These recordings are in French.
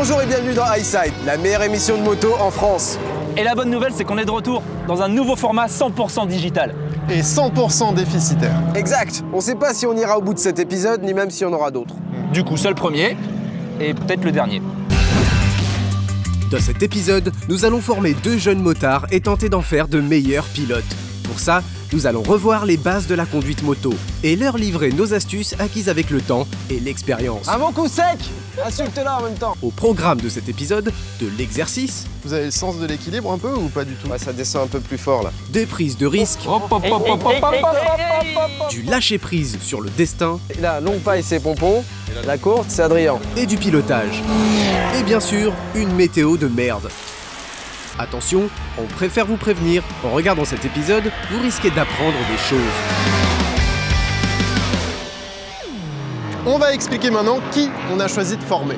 Bonjour et bienvenue dans Highside, la meilleure émission de moto en France. Et la bonne nouvelle, c'est qu'on est de retour dans un nouveau format 100% digital. Et 100% déficitaire. Exact. On sait pas si on ira au bout de cet épisode, ni même si on aura d'autres. Du coup, seul premier, et peut-être le dernier. Dans cet épisode, nous allons former deux jeunes motards et tenter d'en faire de meilleurs pilotes. Pour ça, nous allons revoir les bases de la conduite moto et leur livrer nos astuces acquises avec le temps et l'expérience. Un bon coup sec! Insulte-la en même temps. Au programme de cet épisode, de l'exercice, Vous avez le sens de l'équilibre un peu ou pas du tout? Ouais, ça descend un peu plus fort là. des prises de risque, du lâcher-prise sur le destin Et là, longue paille c'est Pompon, la courte c'est Adrien. et du pilotage. Et bien sûr, une météo de merde. Attention, on préfère vous prévenir, en regardant cet épisode, vous risquez d'apprendre des choses. On va expliquer maintenant qui on a choisi de former.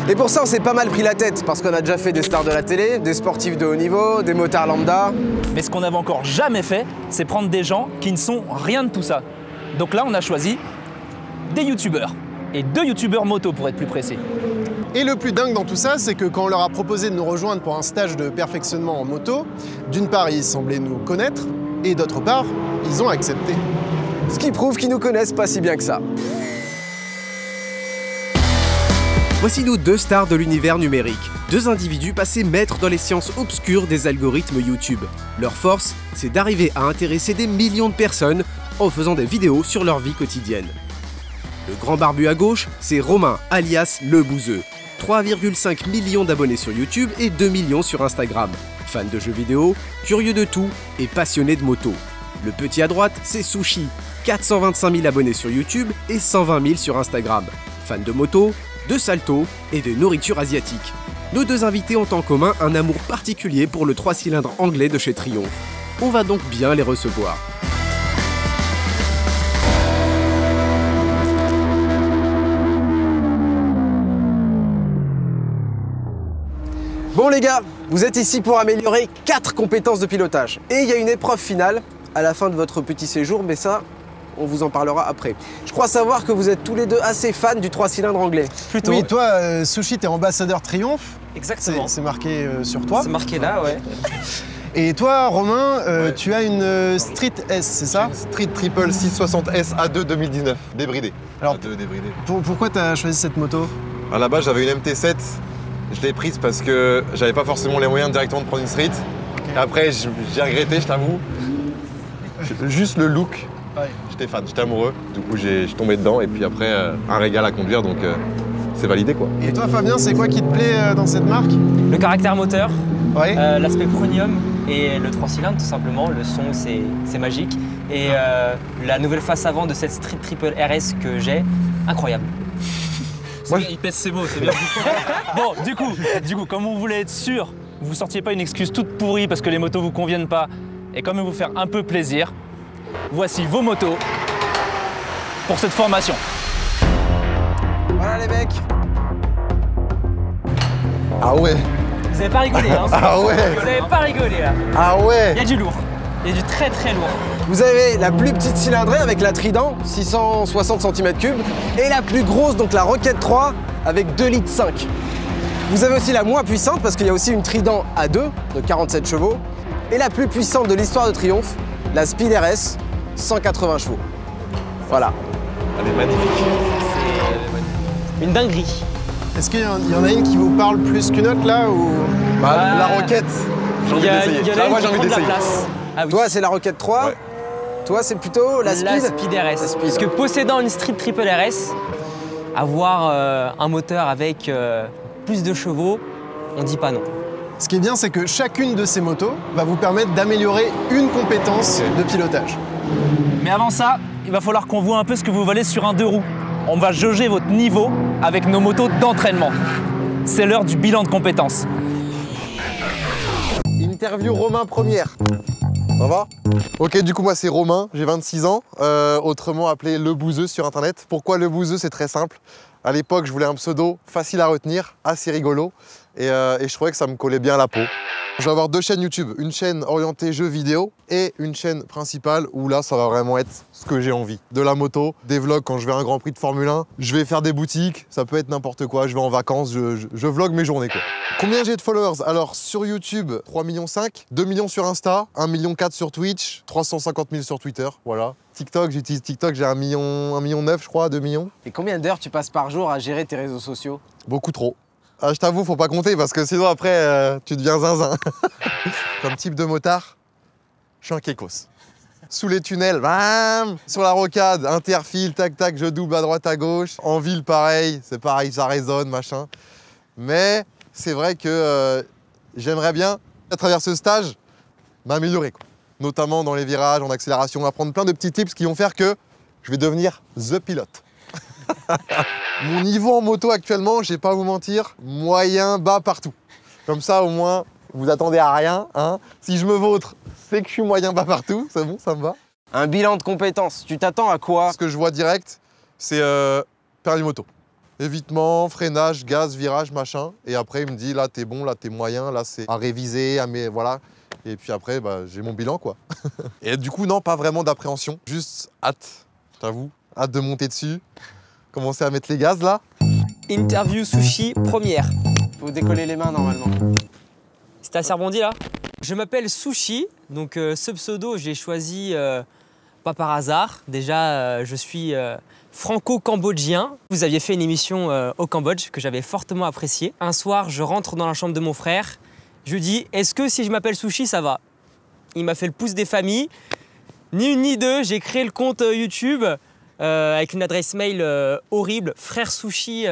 Et pour ça on s'est pas mal pris la tête, parce qu'on a déjà fait des stars de la télé, des sportifs de haut niveau, des motards lambda. Mais ce qu'on n'avait encore jamais fait, c'est prendre des gens qui ne sont rien de tout ça. Donc là, on a choisi des youtubeurs. Et deux youtubeurs moto pour être plus précis. Et le plus dingue dans tout ça, c'est que quand on leur a proposé de nous rejoindre pour un stage de perfectionnement en moto, d'une part, ils semblaient nous connaître, et d'autre part, ils ont accepté. Ce qui prouve qu'ils nous connaissent pas si bien que ça. Voici nos deux stars de l'univers numérique, deux individus passés maîtres dans les sciences obscures des algorithmes YouTube. Leur force, c'est d'arriver à intéresser des millions de personnes en faisant des vidéos sur leur vie quotidienne. Le grand barbu à gauche, c'est Romain, alias Le Bouzeux. 3,5 millions d'abonnés sur YouTube et 2 millions sur Instagram. Fan de jeux vidéo, curieux de tout et passionné de moto. Le petit à droite, c'est Sushi. 425 000 abonnés sur YouTube et 120 000 sur Instagram. Fan de moto, de salto et de nourriture asiatique. Nos deux invités ont en commun un amour particulier pour le 3 cylindres anglais de chez Triumph. On va donc bien les recevoir. Bon les gars, vous êtes ici pour améliorer 4 compétences de pilotage. Et il y a une épreuve finale à la fin de votre petit séjour, mais ça, on vous en parlera après. Je crois savoir que vous êtes tous les deux assez fans du 3 cylindres anglais. Plutôt. Oui, toi, Sushi, t'es ambassadeur Triomphe. Exactement. C'est marqué sur toi. C'est marqué là, ouais. Et toi, Romain, Ouais. tu as une Street S, c'est ça? Street Triple 660S A2 2019, débridé. Alors, A2 débridé. Pourquoi t'as choisi cette moto? À la base, j'avais une MT7. Je l'ai prise parce que j'avais pas forcément les moyens directement de prendre une street. Et après, j'ai regretté, je t'avoue. Juste le look. Ouais. J'étais fan, j'étais amoureux. Du coup, je suis tombé dedans. Et puis après, un régal à conduire, donc c'est validé quoi. Et toi, Fabien, c'est quoi qui te plaît dans cette marque? Le caractère moteur, Ouais. l'aspect premium et le 3 cylindres tout simplement. Le son c'est magique. Et la nouvelle face avant de cette Street Triple RS que j'ai, incroyable. Il pèse ses mots, c'est bien. Bon, du coup, comme on voulait être sûr, vous sortiez pas une excuse toute pourrie parce que les motos vous conviennent pas, et comme vous faire un peu plaisir, voici vos motos pour cette formation. Voilà les mecs. Ah ouais. Vous avez pas rigolé, hein? Ah ouais. Vous avez pas rigolé là. Ah ouais. Il y a du lourd. Il y a du très très lourd. Vous avez la plus petite cylindrée avec la Trident, 660 cm3, et la plus grosse, donc la Rocket 3, avec 2,5 litres. Vous avez aussi la moins puissante, parce qu'il y a aussi une Trident A2, de 47 chevaux, et la plus puissante de l'histoire de Triumph, la Speed RS, 180 chevaux. Voilà. Elle est magnifique. Une dinguerie. Est-ce qu'il y en a une qui vous parle plus qu'une autre là ou... Bah, la roquette, j'ai envie d'essayer. Il y en a Ah, moi, une j'ai qui envie prend de la d'essayer. place. Ah oui. Toi, c'est la Rocket 3. Ouais. Toi, c'est plutôt la Speed. La Speed RS. Parce que possédant une Street Triple RS, avoir un moteur avec plus de chevaux, on dit pas non. Ce qui est bien, c'est que chacune de ces motos va vous permettre d'améliorer une compétence de pilotage. Mais avant ça, il va falloir qu'on voit un peu ce que vous valez sur un 2 roues. On va jauger votre niveau avec nos motos d'entraînement. C'est l'heure du bilan de compétences. Interview Romain première. Ça va? Ok, du coup, moi, c'est Romain, j'ai 26 ans, autrement appelé Le Bouzeux sur Internet. Pourquoi Le Bouzeux? C'est très simple. À l'époque, je voulais un pseudo facile à retenir, assez rigolo, et je trouvais que ça me collait bien à la peau. Je vais avoir 2 chaînes YouTube, une chaîne orientée jeux vidéo et une chaîne principale où là, ça va vraiment être ce que j'ai envie. De la moto, des vlogs quand je vais à un Grand Prix de Formule 1, je vais faire des boutiques, ça peut être n'importe quoi, je vais en vacances, je vlog mes journées, quoi. Combien j'ai de followers? Alors sur YouTube, 3,5 millions, 2 millions sur Insta, 1,4 million sur Twitch, 350 000 sur Twitter, voilà. TikTok, j'utilise TikTok, j'ai 1,9 million, je crois, 2 millions. Et combien d'heures tu passes par jour à gérer tes réseaux sociaux? Beaucoup trop. Ah, je t'avoue, faut pas compter parce que sinon après, tu deviens zinzin. Comme type de motard, je suis un kékos. Sous les tunnels, bam, sur la rocade, interfile, tac tac, je double à droite à gauche. En ville, pareil, c'est pareil, ça résonne, machin. Mais c'est vrai que j'aimerais bien, à travers ce stage, m'améliorer, quoi. Notamment dans les virages, en accélération, apprendre plein de petits tips qui vont faire que je vais devenir the pilote. Mon niveau en moto actuellement, je vais pas vous mentir, moyen bas partout. Comme ça, au moins, vous attendez à rien, hein. Si je me vautre, c'est que je suis moyen bas partout, c'est bon, ça me va. Un bilan de compétences, tu t'attends à quoi? Ce que je vois direct, c'est permis moto. Évitement, freinage, gaz, virage, machin. Et après, il me dit, là, t'es bon, là, t'es moyen, là, c'est à réviser, voilà. Et puis après, bah, j'ai mon bilan, quoi. Et du coup, non, pas vraiment d'appréhension. Juste hâte, je t'avoue. Hâte de monter dessus. Commencer à mettre les gaz, là. Interview sushi première. Faut décoller les mains, normalement. C'était assez rebondi, là. Je m'appelle Sushi, donc ce pseudo, j'ai choisi pas par hasard. Déjà, je suis franco-cambodgien. Vous aviez fait une émission au Cambodge que j'avais fortement appréciée. Un soir, je rentre dans la chambre de mon frère. Je lui dis, est-ce que si je m'appelle Sushi, ça va? Il m'a fait le pouce des familles. Ni une ni deux, j'ai créé le compte YouTube avec une adresse mail horrible. Frère Sushi,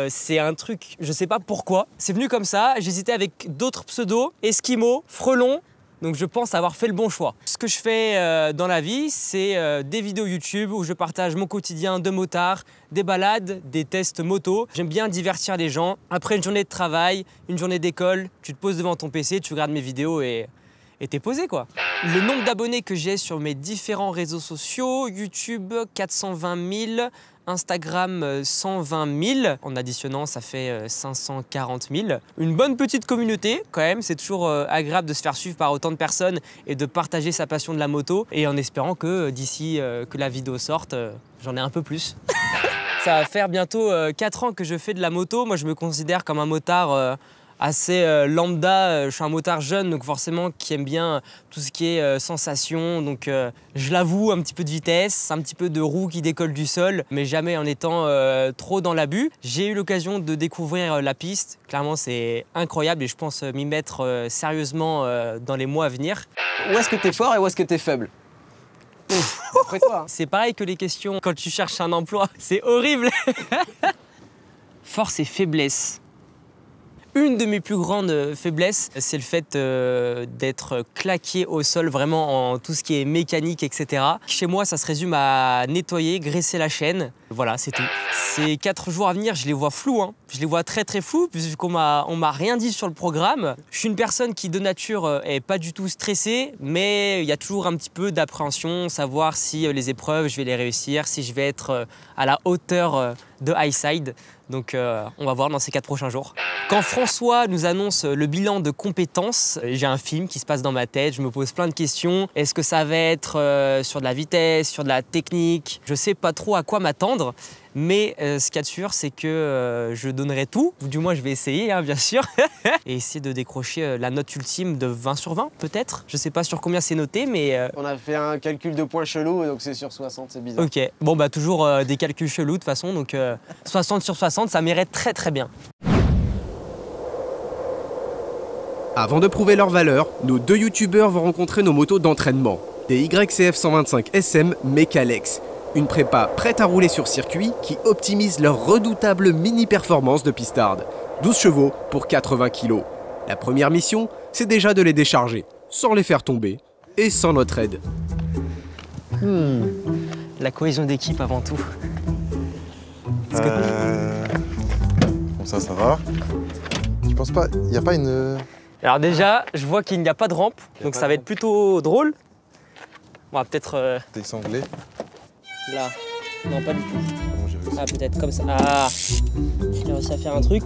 c'est un truc, je sais pas pourquoi. C'est venu comme ça, j'hésitais avec d'autres pseudos, Esquimau, Frelon. Donc je pense avoir fait le bon choix. Ce que je fais dans la vie, c'est des vidéos YouTube où je partage mon quotidien de motard, des balades, des tests moto. J'aime bien divertir les gens. Après une journée de travail, une journée d'école, tu te poses devant ton PC, tu regardes mes vidéos et t'es posé, quoi. Le nombre d'abonnés que j'ai sur mes différents réseaux sociaux, YouTube 420 000, Instagram 120 000, en additionnant ça fait 540 000. Une bonne petite communauté quand même, c'est toujours agréable de se faire suivre par autant de personnes et de partager sa passion de la moto, et en espérant que d'ici que la vidéo sorte, j'en ai un peu plus. Ça va faire bientôt 4 ans que je fais de la moto. Moi je me considère comme un motard assez lambda. Je suis un motard jeune, donc forcément qui aime bien tout ce qui est sensation. Donc je l'avoue, un petit peu de vitesse, un petit peu de roue qui décolle du sol, mais jamais en étant trop dans l'abus. J'ai eu l'occasion de découvrir la piste. Clairement, c'est incroyable et je pense m'y mettre sérieusement dans les mois à venir. Où est-ce que t'es fort et où est-ce que t'es faible? D'après toi, hein. C'est pareil que les questions quand tu cherches un emploi. C'est horrible. Force et faiblesse. Une de mes plus grandes faiblesses, c'est le fait d'être claqué au sol vraiment en tout ce qui est mécanique, etc. Chez moi, ça se résume à nettoyer, graisser la chaîne. Voilà, c'est tout. Ces 4 jours à venir, je les vois flous, hein. Je les vois très très flous puisqu'on m'a rien dit sur le programme. Je suis une personne qui de nature est pas du tout stressée, mais il y a toujours un petit peu d'appréhension, savoir si les épreuves, je vais les réussir, si je vais être à la hauteur de Highside. Donc on va voir dans ces 4 prochains jours. Quand François nous annonce le bilan de compétences, j'ai un film qui se passe dans ma tête, je me pose plein de questions. Est-ce que ça va être sur de la vitesse, sur de la technique? Je sais pas trop à quoi m'attendre, mais ce qu'il y a de sûr, c'est que je donnerai tout, ou du moins je vais essayer, hein, bien sûr, et essayer de décrocher la note ultime de 20 sur 20, peut-être. Je sais pas sur combien c'est noté, mais... On a fait un calcul de points chelou, donc c'est sur 60, c'est bizarre. Ok, bon bah toujours des calculs chelous de toute façon, donc 60 sur 60, ça m'irait très très bien. Avant de prouver leur valeur, nos 2 youtubeurs vont rencontrer nos motos d'entraînement, des YCF 125 SM Mecalex, une prépa prête à rouler sur circuit qui optimise leur redoutable mini-performance de pistarde. 12 chevaux pour 80 kg. La première mission, c'est déjà de les décharger, sans les faire tomber, et sans notre aide. La cohésion d'équipe avant tout. Bon, ça va. Tu penses pas, il n'y a pas une... Alors déjà, je vois qu'il n'y a pas de rampe, donc ça va être plutôt drôle. On va peut-être... T'es sanglé. Là. Non, pas du tout. Bon, j'ai réussi. Ah, peut-être comme ça. Ah, j'ai réussi à faire un truc.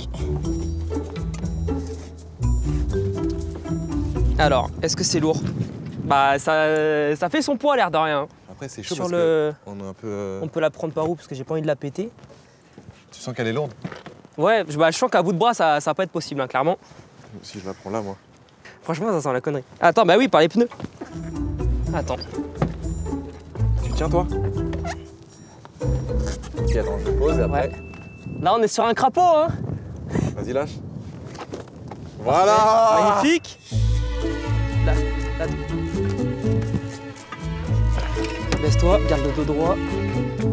Alors, est-ce que c'est lourd? Bah, ça fait son poids, l'air de rien. Après, c'est chaud Sur parce le... qu'on est un peu... On peut la prendre par où? Parce que j'ai pas envie de la péter. Tu sens qu'elle est lourde? Ouais, bah, je sens qu'à bout de bras, ça va pas être possible, hein, clairement. Si je la prends là, moi. Franchement, ça sent la connerie. Attends, bah oui, par les pneus. Attends. Tu tiens, toi? Ok, attends, je pose et après... Ouais. Là, on est sur un crapaud, hein. Vas-y, lâche. Voilà. Magnifique. Là. Baisse-toi, garde le dos droit.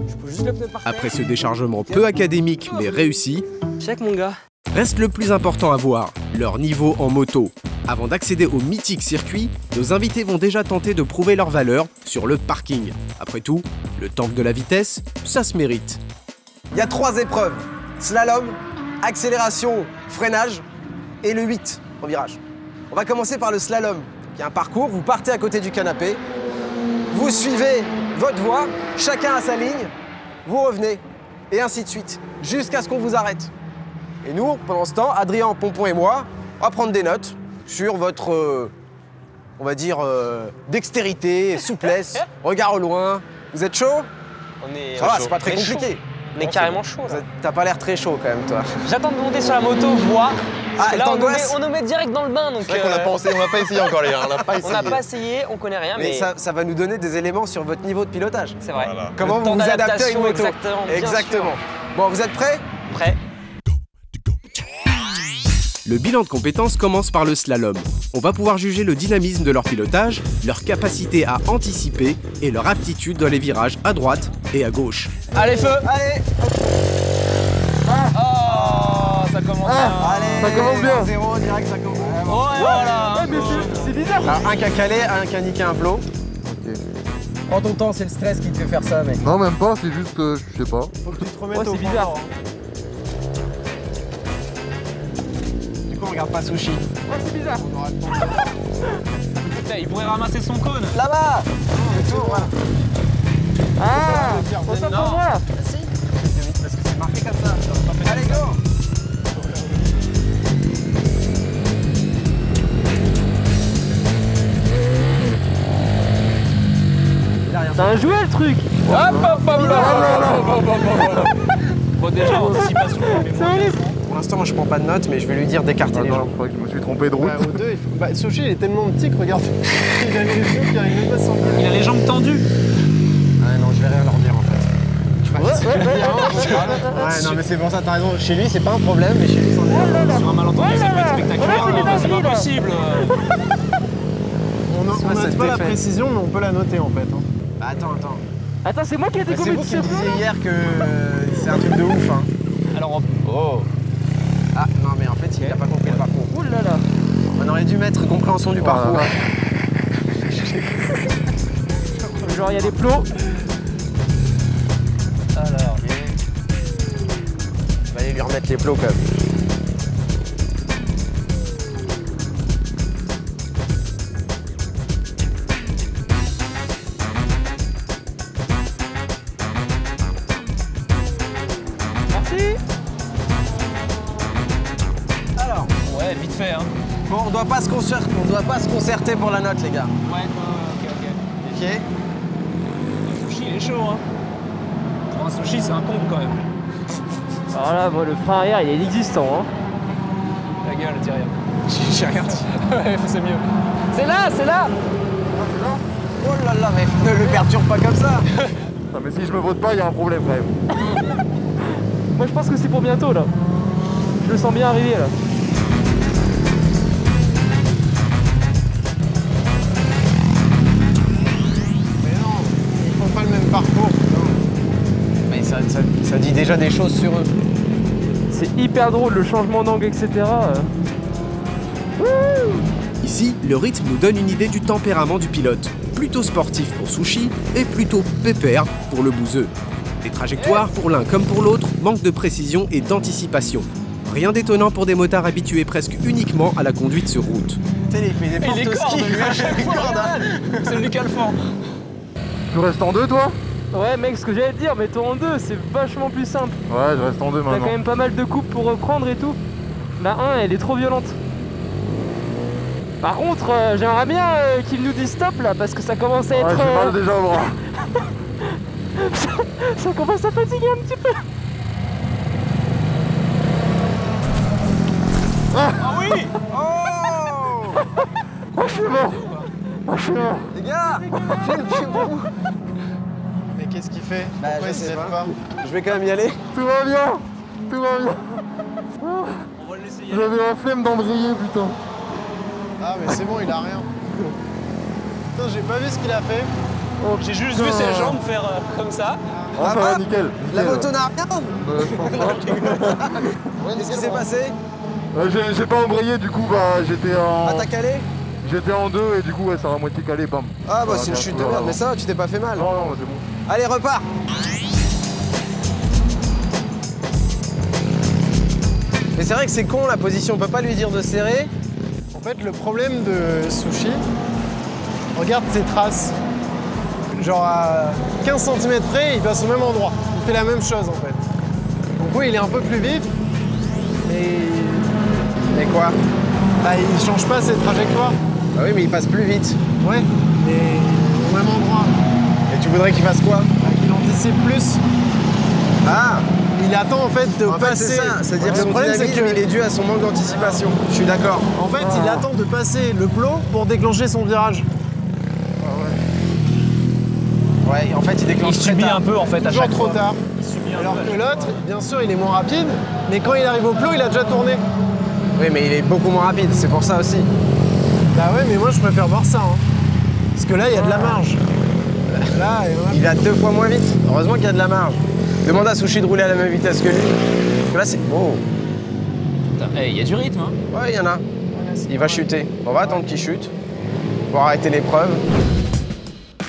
Je pose juste le pneu par terre. Après ce déchargement peu académique mais réussi, Check, mon gars. reste le plus important à voir, leur niveau en moto. Avant d'accéder au mythique circuit, nos invités vont déjà tenter de prouver leur valeur sur le parking. Après tout, le temple de la vitesse, ça se mérite. Il y a 3 épreuves. Slalom, accélération, freinage et le 8 en virage. On va commencer par le slalom. Il y a un parcours, vous partez à côté du canapé, vous suivez votre voie, chacun a sa ligne, vous revenez, et ainsi de suite, jusqu'à ce qu'on vous arrête. Et nous, pendant ce temps, Adrien, Pompon et moi, on va prendre des notes sur votre, on va dire, dextérité, souplesse, regard au loin. Vous êtes chaud? On est. Ça va, c'est pas très compliqué. On est carrément chaud. T'as pas l'air très chaud quand même, toi. J'attends de monter sur la moto, voir. Ah, elle Là, t'angoisse? on nous met direct dans le bain, donc. C'est vrai qu'on l'a pensé, on n'a pas essayé encore, les gars. On n'a pas On essayé. n'a pas essayé, on connaît rien, Mais mais. ça va nous donner des éléments sur votre niveau de pilotage. C'est vrai. Voilà. Comment Le vous temps vous adaptez à une d'adaptation, moto. exactement, bien Exactement. Bon, vous êtes prêts? Prêt? Le bilan de compétences commence par le slalom. On va pouvoir juger le dynamisme de leur pilotage, leur capacité à anticiper et leur aptitude dans les virages à droite et à gauche. Allez, feu! Allez, Oh, ça commence bien. allez. Ça commence bien. 0 direct, ça commence. Oh, et voilà. c'est bizarre! Alors, un qui a calé, un qui a niqué un plot. Prends ton temps, c'est le stress qui te fait faire ça, mec. Non, même pas, c'est juste, je sais pas. Faut que tu te remettes Ouais, au c'est point. bizarre. Du coup, on regarde pas Sushi. Ouais, c'est bizarre! Putain, il pourrait ramasser son cône. Là-bas. Voilà. Ah! On s'en Non. moi! Parce que c'est marqué comme ça. Allez, go. C'est un jouet le truc! Bon, déjà, anticipation. C'est horrible! Pour l'instant, moi, je prends pas de notes, mais je vais lui dire d'écarter les gens. je crois que je me suis trompé de route. Ouais, aux deux, bah, Sushi, il est tellement petit que regarde, il a les yeux qui arrivent même pas sans dire. Il a les jambes tendues. Ah non, je vais rien leur dire en fait. Ouais, non, mais c'est pour ça, t'as raison. Chez lui, c'est pas un problème, mais chez lui, c'en est un. Sur un malentendu, ça peut être spectaculaire. Ouais, C'est pas possible. On Ça, note ça pas t'est la fait. précision, mais on peut la noter en fait. hein. Bah, attends. Attends, c'est moi qui ai été Bah, c'est vous qui me compétition! disiez hier que c'est un truc de ouf. Hein. Alors, oh. Ah non, mais en fait, il a pas compris le parcours. Ouh là là! On aurait dû mettre compréhension du parcours. Genre, il y a des plots. Alors, On va aller lui remettre les plots quand même. Merci! Alors, ouais, vite fait, hein. bon, on doit pas se concerter pour la note, les gars. Ouais, ok. Ok. Le sushi, il est chaud, hein. Pour un sushi, c'est un comble quand même. Alors là, moi, le frein arrière, il est inexistant, hein. La gueule, dis rien. J'ai rien dit. Ouais, c'est mieux. C'est là, c'est là! Oh là là, mais ne le perturbe pas comme ça. Non, mais si je me vote pas, il y a un problème quand même. Moi, je pense que c'est pour bientôt, là. Je le sens bien arriver, là. Mais non, ils font pas le même parcours. Mais ça dit déjà des choses sur eux. C'est hyper drôle, le changement d'angle, etc. Ici, le rythme nous donne une idée du tempérament du pilote. Plutôt sportif pour Sushi et plutôt pépère pour le bouseux. Les trajectoires, pour l'un comme pour l'autre, manquent de précision et d'anticipation. Rien d'étonnant pour des motards habitués presque uniquement à la conduite sur route. Tu sais, il fait des Et les portes cordes, ski. lui, à chaque fois. C'est Luc Alphand. Tu restes en deux, toi? Ouais, mec, ce que j'allais te dire, mets-toi en deux, c'est vachement plus simple. Ouais, je reste en deux T'as maintenant. quand même pas mal de coupes pour reprendre et tout. La 1, elle est trop violente. Par contre, j'aimerais bien qu'il nous dise stop là, parce que ça commence à être... J'ai mal déjà au bras. ça commence à fatiguer un petit peu. Ah oui. Oh. Je suis mort. Je suis mort. Les gars, filmez-vous. Mais qu'est-ce qu'il fait? Bah, Pourquoi je il se sais lève pas. pas? Je vais quand même y aller. Tout va bien. Tout va bien. On va le laisser y aller. J'avais la flemme d'embrayer, putain. Ah mais c'est bon, il a rien. Putain, j'ai pas vu ce qu'il a fait. J'ai juste vu ses jambes faire comme ça. Ah, ça va, nickel. La nickel. moto n'a rien. Je pense pas. Qu'est-ce qui s'est passé? J'ai pas embrayé, du coup, bah, j'étais en... Ah, t'as calé? J'étais en deux et du coup, ouais, ça a à moitié calé, bam. Ah bah Ça c'est une va, chute tout de va, merde, là. mais ça va, tu t'es pas fait mal. Non, non, c'est bon. Allez, repars. Mais c'est vrai que c'est con la position, on peut pas lui dire de serrer. En fait, le problème de Sushi, regarde ses traces. Genre à 15 cm près, il passe au même endroit. Il fait la même chose en fait. Donc oui, il est un peu plus vif, mais quoi? bah, il change pas ses trajectoires. Ah oui, mais il passe plus vite. Ouais, mais au même endroit. Et tu voudrais qu'il fasse quoi? Bah, qu'il anticipe plus. Ah, Il attend en fait de en fait, passer. c'est ça, c'est-à-dire que Le son problème, c'est dynamisme, que il est dû à son manque d'anticipation. Je suis d'accord. en fait, il attend de passer le plot pour déclencher son virage. Ouais, en fait, il Il déclenche très subit tard. un peu en fait à Toujours chaque trop fois. tard. Il subit un Alors peu. que l'autre, bien sûr, il est moins rapide, mais quand il arrive au plot, il a déjà tourné. Oui, mais il est beaucoup moins rapide, c'est pour ça aussi. Bah ouais, mais moi je préfère voir ça. Hein. Parce que là, il y a de la marge. Là, Il va 2 fois moins vite. Heureusement qu'il y a de la marge. Demande à Sushi de rouler à la même vitesse que lui. Parce que là, c'est... Oh, Putain, hey, il y a du rythme. Hein. ouais, il y en a. Il va chuter. On va attendre qu'il chute pour arrêter l'épreuve.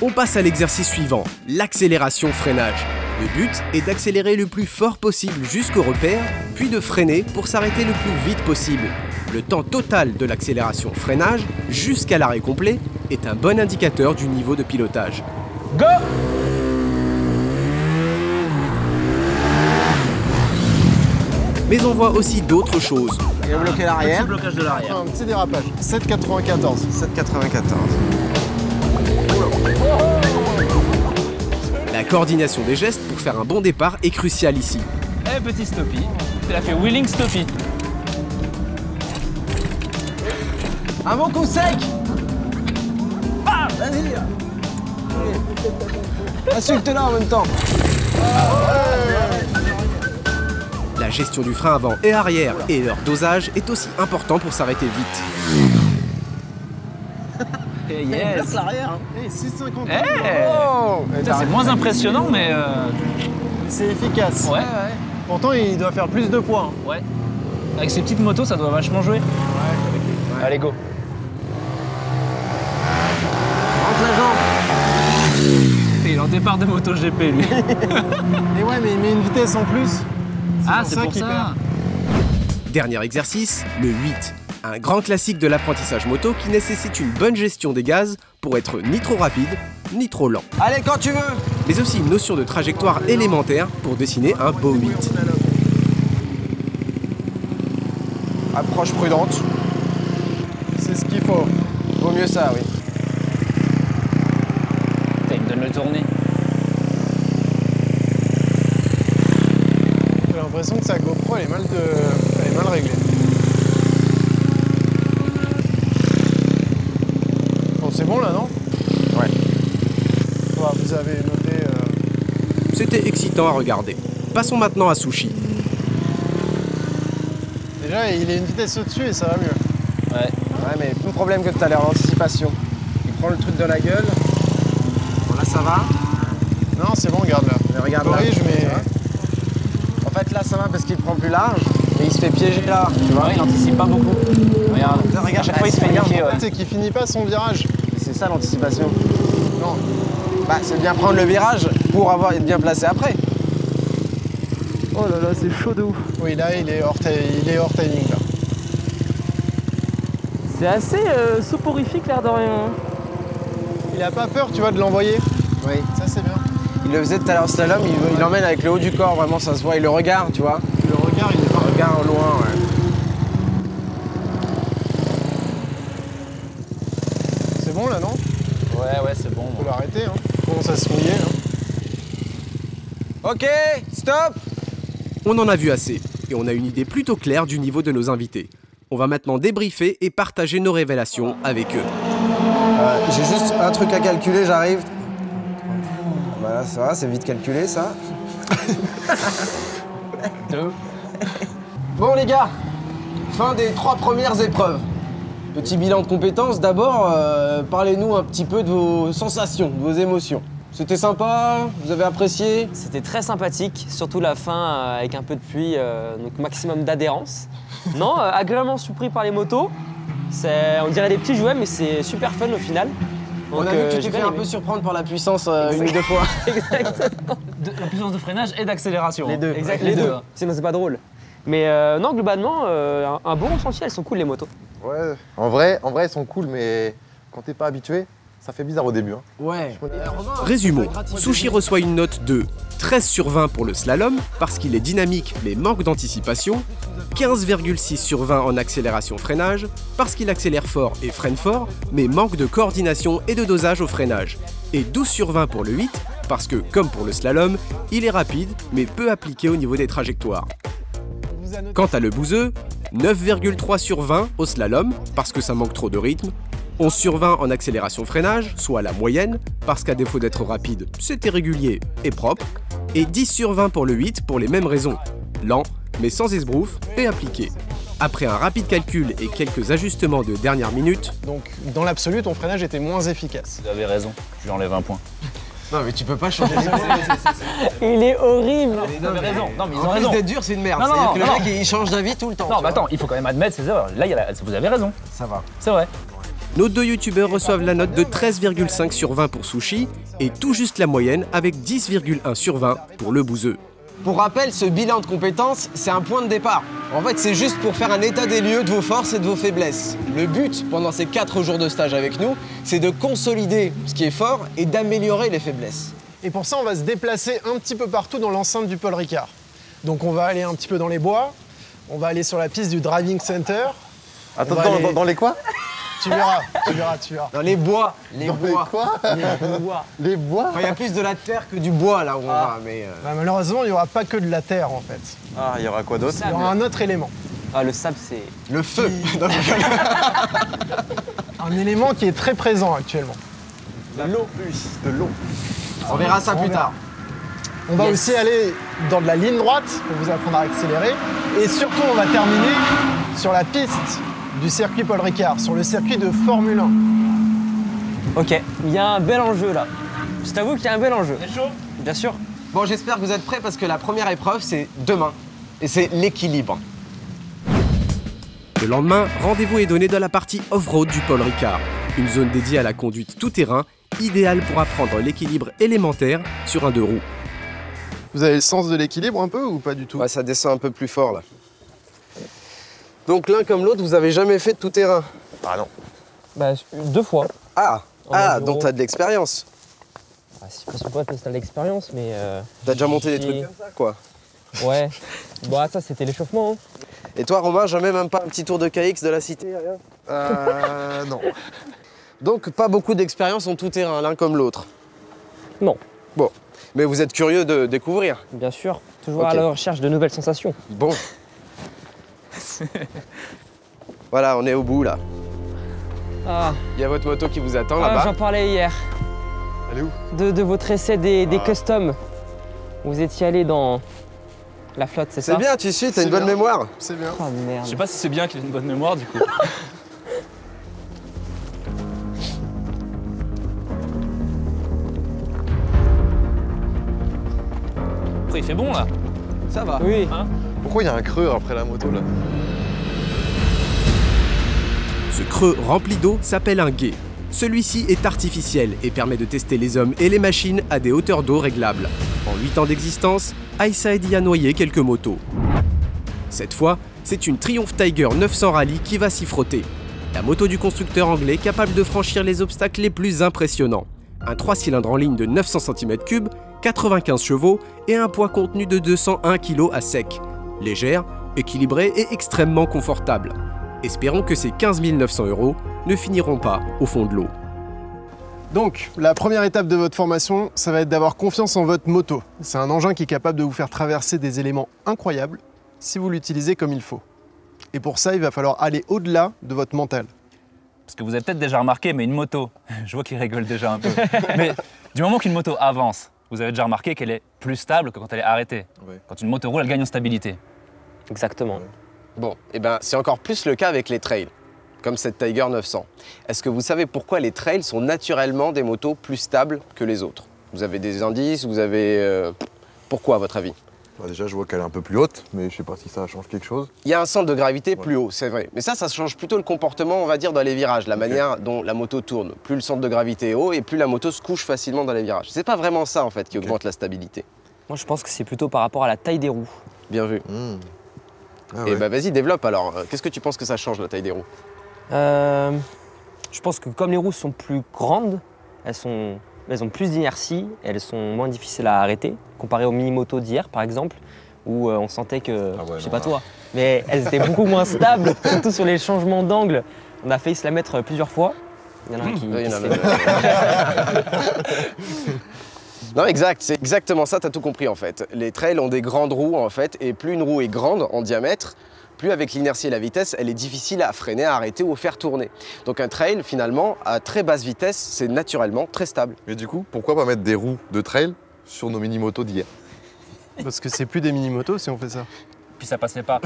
On passe à l'exercice suivant, l'accélération-freinage. Le but est d'accélérer le plus fort possible jusqu'au repère, puis de freiner pour s'arrêter le plus vite possible. Le temps total de l'accélération-freinage, jusqu'à l'arrêt complet, est un bon indicateur du niveau de pilotage. Go! Mais on voit aussi d'autres choses. Il a bloqué l'arrière. Petit blocage de Enfin, l'arrière. un petit dérapage. 7,94. 7,94. La coordination des gestes pour faire un bon départ est cruciale ici. Eh, petit stoppie. Il a fait wheeling stoppie. Un bon coup sec. Ah, vas-y. Insulte-la en même temps. La gestion du frein avant et arrière et leur dosage est aussi important pour s'arrêter vite. Eh, yes. l'arrière. Eh, 6,50. Eh, Oh, putain, c'est moins impressionnant, mais C'est efficace. ouais, Pourtant, il doit faire plus de points. ouais. Avec ces petites motos, ça doit vachement jouer. Allez, go. Rentre la jambe. Il est en départ de MotoGP, lui. Et ouais, mais il met une vitesse en plus. Ah, pour c'est ça pour qu'il ça. Dernier exercice, le 8. Un grand classique de l'apprentissage moto qui nécessite une bonne gestion des gaz pour être ni trop rapide, ni trop lent. Allez, quand tu veux. Mais aussi une notion de trajectoire élémentaire pour dessiner un beau 8. Approche prudente. C'est ce qu'il faut. Vaut mieux ça, oui. Putain, il me donne le tourner. J'ai l'impression que sa GoPro, elle est mal réglée. Bon, c'est bon là, non? Ouais. Bah, vous avez noté... C'était excitant à regarder. Passons maintenant à Sushi. Déjà, il a une vitesse au-dessus et ça va mieux. Ouais. Ouais, mais plus de problème que tout à l'heure, l'anticipation. Il prend le truc de la gueule. Bon, là, ça va. Non, c'est bon, regarde là. Mais regarde là. Corrige, mais... En fait, là, ça va parce qu'il prend plus large, mais il se fait piéger là. Tu vois. Ouais, il anticipe pas beaucoup. Regarde. Regarde, À chaque fois, il se fait regarde. niquer, En ouais. fait, c'est qu'il finit pas son virage. C'est ça l'anticipation. Non. Bah, c'est bien prendre le virage pour être bien placé après. Oh là là, c'est chaud de ouf. Oui, là, il est hors timing, là. C'est assez soporifique l'air de rien. Il a pas peur, tu vois, de l'envoyer. Oui. Ça, c'est bien. Il le faisait tout à l'heure au slalom, il l'emmène avec le haut du corps, vraiment, ça se voit. Et le regard, tu vois. Le regard, il est pas... Le regard au loin, ouais. arrêter. Hein. On commence à se mouiller. Là. Ok, stop. On en a vu assez, et on a une idée plutôt claire du niveau de nos invités. On va maintenant débriefer et partager nos révélations avec eux. J'ai juste un truc à calculer, j'arrive. Voilà, ça va, c'est vite calculé ça. 2. Bon les gars, fin des 3 premières épreuves. Petit bilan de compétences, d'abord, parlez-nous un petit peu de vos sensations, de vos émotions. C'était sympa, vous avez apprécié? C'était très sympathique, surtout la fin avec un peu de pluie, donc maximum d'adhérence. Non, agréablement surpris par les motos. On dirait des petits jouets, mais c'est super fun au final. Donc, on a vu que tu j'ai t'es fait bien un aimé. peu surprendre par la puissance une ou deux fois. Exactement. La puissance de freinage et d'accélération. Les deux. Exact, les deux. Sinon, c'est pas drôle. Mais non, globalement, un bon ressenti, elles sont cool les motos. Ouais, en vrai, elles sont cool, mais quand t'es pas habitué, ça fait bizarre au début. Hein. Ouais. Résumons, Sushi reçoit une note de 13 sur 20 pour le slalom, parce qu'il est dynamique mais manque d'anticipation, 15,6 sur 20 en accélération-freinage, parce qu'il accélère fort et freine fort, mais manque de coordination et de dosage au freinage, et 12 sur 20 pour le 8, parce que, comme pour le slalom, il est rapide mais peu appliqué au niveau des trajectoires. Quant à le bouseux, 9,3 sur 20 au slalom, parce que ça manque trop de rythme, 11 sur 20 en accélération-freinage, soit la moyenne, parce qu'à défaut d'être rapide, c'était régulier et propre, et 10 sur 20 pour le 8 pour les mêmes raisons, lent, mais sans esbrouf et appliqué. Après un rapide calcul et quelques ajustements de dernière minute, Donc, dans l'absolu, ton freinage était moins efficace. Vous avez raison, je lui enlève un point. Non mais tu peux pas changer les Il est horrible. Vous avez raison. Non, mais ils ont En plus raison. d'être dur, c'est une merde. Non, non, C'est-à-dire que le non, mec il change d'avis tout le temps. Non, tu mais vois. attends, il faut quand même admettre ses erreurs. Là, vous avez raison. Ça va. C'est vrai. nos deux youtubeurs reçoivent la note de 13,5 sur 20 pour Sushi, et tout juste la moyenne avec 10,1 sur 20 pour le bouseux. Pour rappel, ce bilan de compétences, c'est un point de départ. En fait, c'est juste pour faire un état des lieux de vos forces et de vos faiblesses. Le but, pendant ces 4 jours de stage avec nous, c'est de consolider ce qui est fort et d'améliorer les faiblesses. Et pour ça, on va se déplacer un petit peu partout dans l'enceinte du Paul Ricard. Donc on va aller un petit peu dans les bois, on va aller sur la piste du Driving Center. Attends, On va aller- dans les quoi? Tu verras, tu verras. Dans les bois, les Dans bois. quoi? Les bois? Enfin, il y a plus de la terre que du bois là où on va, mais... Bah, malheureusement, il n'y aura pas que de la terre en fait. Ah, il y aura quoi d'autre? Il y aura un autre élément. Ah, le sable, c'est... Le feu. Non, Un élément qui est très présent actuellement. De l'eau. De l'eau. on verra ça On plus verra. tard. On va Yes. aussi aller dans de la ligne droite pour vous apprendre à accélérer. Et surtout, on va terminer sur la piste du circuit Paul Ricard, sur le circuit de Formule 1. Ok, il y a un bel enjeu là. Je t'avoue qu'il y a un bel enjeu. C'est chaud. Bien sûr. Bon, j'espère que vous êtes prêts parce que la première épreuve, c'est demain. Et c'est l'équilibre. Le lendemain, rendez-vous est donné dans la partie off-road du Paul Ricard, une zone dédiée à la conduite tout-terrain, idéale pour apprendre l'équilibre élémentaire sur un 2 roues. Vous avez le sens de l'équilibre un peu ou pas du tout? Ouais, ça descend un peu plus fort là. Donc l'un comme l'autre, vous avez jamais fait de tout-terrain? Ah non. Bah, 2 fois. Ah, En enduro. donc t'as de l'expérience. Ah, si je peux pas tester l'expérience, mais... T'as déjà monté des j'ai- trucs comme ça, quoi. Ouais. Bah, ça, c'était l'échauffement. Hein. Et toi, Romain, jamais même pas un petit tour de KX de la cité, rien? Non. Donc pas beaucoup d'expérience en tout-terrain, l'un comme l'autre. Non. Bon, mais vous êtes curieux de découvrir. Bien sûr. Toujours Ok. à la recherche de nouvelles sensations. Bon. Voilà, on est au bout là. Ah, Il y a votre moto qui vous attend j'en là-bas. parlais hier. Elle est où? De votre essai des customs. Vous étiez allé dans la flotte, c'est ça? C'est bien, tu suis, t'as C'est une bonne bien. mémoire. C'est bien. Oh merde. Je sais pas si c'est bien qu'il ait une bonne mémoire du coup. Après, il fait bon là. Ça va. Oui. Pourquoi il y a un creux après la moto là? Ce creux rempli d'eau s'appelle un gué. Celui-ci est artificiel et permet de tester les hommes et les machines à des hauteurs d'eau réglables. En 8 ans d'existence, iSide y a noyé quelques motos. Cette fois, c'est une Triumph Tiger 900 Rally qui va s'y frotter. La moto du constructeur anglais capable de franchir les obstacles les plus impressionnants. Un 3 cylindres en ligne de 900 cm3, 95 chevaux et un poids contenu de 201 kg à sec. Légère, équilibrée et extrêmement confortable. Espérons que ces 15 900 € ne finiront pas au fond de l'eau. Donc, la première étape de votre formation, ça va être d'avoir confiance en votre moto. C'est un engin qui est capable de vous faire traverser des éléments incroyables si vous l'utilisez comme il faut. Et pour ça, il va falloir aller au-delà de votre mental. Parce que vous avez peut-être déjà remarqué, mais une moto, je vois qu'il rigole déjà un peu, mais du moment qu'une moto avance, vous avez déjà remarqué qu'elle est plus stable que quand elle est arrêtée. Ouais. Quand une moto roule, elle gagne en stabilité. Exactement. Bon, et ben c'est encore plus le cas avec les trails, comme cette Tiger 900. Est-ce que vous savez pourquoi les trails sont naturellement des motos plus stables que les autres? Vous avez des indices, vous avez... Pourquoi à votre avis? Bah, déjà, je vois qu'elle est un peu plus haute, mais je sais pas si ça change quelque chose. Il y a un centre de gravité plus haut, c'est vrai. Mais ça change plutôt le comportement, on va dire, dans les virages, la manière dont la moto tourne. Plus le centre de gravité est haut et plus la moto se couche facilement dans les virages. C'est pas vraiment ça, en fait, qui augmente la stabilité. Moi, je pense que c'est plutôt par rapport à la taille des roues. Bien vu. Ah Et ouais. bah vas-y, développe alors. Qu'est-ce que tu penses que ça change, la taille des roues? Je pense que comme les roues sont plus grandes, elles ont plus d'inertie, elles sont moins difficiles à arrêter, comparé aux mini-motos d'hier par exemple, où on sentait que, Ah ouais, je sais non, pas là. toi, mais elles étaient beaucoup moins stables, surtout sur les changements d'angle. On a failli se la mettre plusieurs fois. Il y en a un qui Oui, il y en a se même. Non, exact, c'est exactement ça, t'as tout compris en fait. Les trails ont des grandes roues en fait, et plus une roue est grande en diamètre, plus avec l'inertie et la vitesse, elle est difficile à freiner, à arrêter ou à faire tourner. Donc un trail, finalement, à très basse vitesse, c'est naturellement très stable. Mais du coup, pourquoi pas mettre des roues de trail sur nos mini-motos d'hier? Parce que c'est plus des mini-motos si on fait ça. Puis ça passait pas.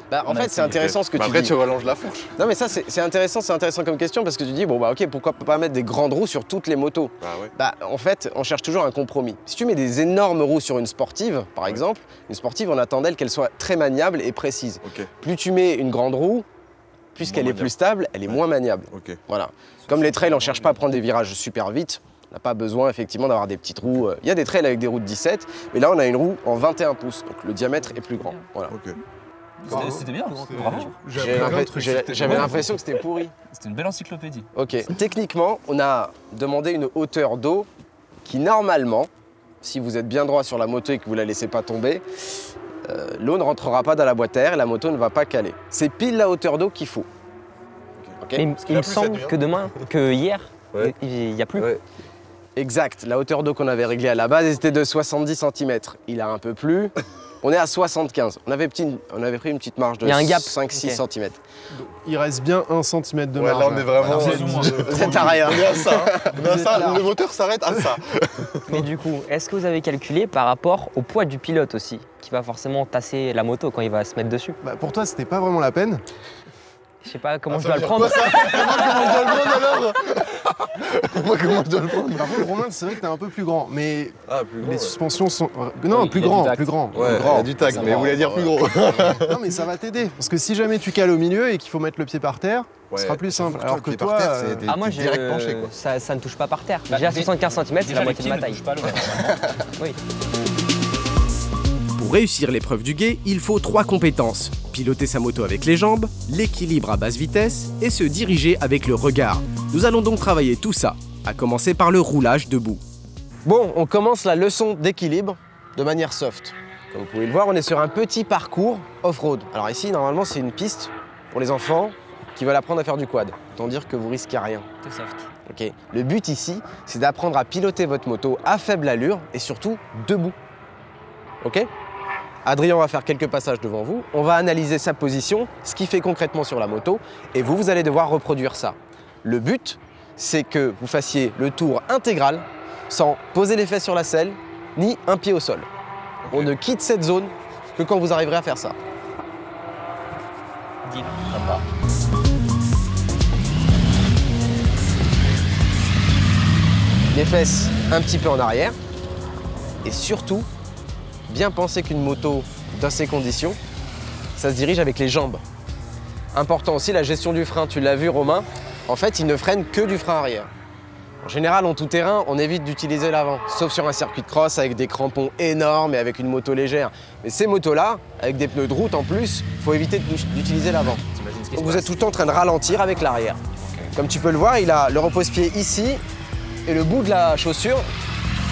Bah, en On a fait, c'est essayé. intéressant ce que Bah, tu après, dis. tu relances la fourche. Non mais ça, c'est intéressant comme question parce que tu dis, bon bah ok, pourquoi pas mettre des grandes roues sur toutes les motos? Bah ouais. Bah en fait, on cherche toujours un compromis. Si tu mets des énormes roues sur une sportive, par exemple, une sportive, on attend d'elle qu'elle soit très maniable et précise. Ok, Plus tu mets une grande roue, puisqu'elle est maniable. plus stable, elle est moins maniable. ok. Voilà. Comme les trails, on ne cherche pas à prendre des virages super vite. On n'a pas besoin effectivement d'avoir des petites roues. Il y a des trails avec des roues de 17, mais là on a une roue en 21 pouces, donc le diamètre est plus grand. Voilà. Ok. C'était bien, bravo. J'avais l'impression que c'était pourri. C'était une belle encyclopédie. Ok. Techniquement, on a demandé une hauteur d'eau qui normalement, si vous êtes bien droit sur la moto et que vous ne la laissez pas tomber, l'eau ne rentrera pas dans la boîte à air et la moto ne va pas caler. C'est pile la hauteur d'eau qu'il faut. Ok. Mais il me semble que hier, Ouais. il n'y a plus. Ouais. Exact. La hauteur d'eau qu'on avait réglée à la base était de 70 cm. Il a un peu plu. On est à 75. On avait pris une petite marge de Il y a un gap. 5-6 Ok. cm. Il reste bien 1 cm de Ouais, marge. là, on est vraiment. Plus ou moins. Vous êtes à rien. On est à ça. Hein. On est à Vous ça. êtes là. Le moteur s'arrête à ça. Mais du coup, est-ce que vous avez calculé par rapport au poids du pilote aussi, qui va forcément tasser la moto quand il va se mettre dessus? Bah, pour toi, c'était pas vraiment la peine. Je sais pas comment je Ça dois veut le dire prendre. quoi, ça Moi, comment je dois le prendre alors Moi, comment je dois le prendre Par contre, Romain, c'est vrai que t'es un peu plus grand, mais Ah, plus les suspensions sont... Non, Oui, plus il y a du grand, tact. plus grand. Ouais, il y a du tag, Ça mais va. vous voulez dire plus gros. Non, mais ça va t'aider. Parce que si jamais tu cales au milieu et qu'il faut mettre le pied par terre, ce sera plus simple. Alors que le pied toi, par terre, c'est Ah, moi, t'es direct penché, quoi. ça ne touche pas par terre. Bah, Déjà, dé- 75 cm, c'est Déjà, la les moitié de pieds ma ne taille. touchent pas l'eau. Oui. Pour réussir l'épreuve du guet, il faut 3 compétences. Piloter sa moto avec les jambes, l'équilibre à basse vitesse et se diriger avec le regard. Nous allons donc travailler tout ça, à commencer par le roulage debout. Bon, on commence la leçon d'équilibre de manière soft. Comme vous pouvez le voir, on est sur un petit parcours off-road. Alors ici, normalement, c'est une piste pour les enfants qui veulent apprendre à faire du quad. Autant dire que vous risquez rien. C'est soft. Ok. Le but ici, c'est d'apprendre à piloter votre moto à faible allure et surtout debout. Ok ? Adrien va faire quelques passages devant vous. On va analyser sa position, ce qu'il fait concrètement sur la moto, et vous allez devoir reproduire ça. Le but, c'est que vous fassiez le tour intégral sans poser les fesses sur la selle ni un pied au sol. On ne quitte cette zone que quand vous arriverez à faire ça. Deal. Les fesses un petit peu en arrière. Et surtout, bien penser qu'une moto, dans ces conditions, ça se dirige avec les jambes. Important aussi, la gestion du frein. Tu l'as vu, Romain, en fait, il ne freine que du frein arrière. En général, en tout terrain, on évite d'utiliser l'avant, sauf sur un circuit de cross avec des crampons énormes et avec une moto légère. Mais ces motos-là, avec des pneus de route en plus, il faut éviter d'utiliser l'avant. Donc vous êtes tout le temps en train de ralentir avec l'arrière. Comme tu peux le voir, il a le repose-pied ici et le bout de la chaussure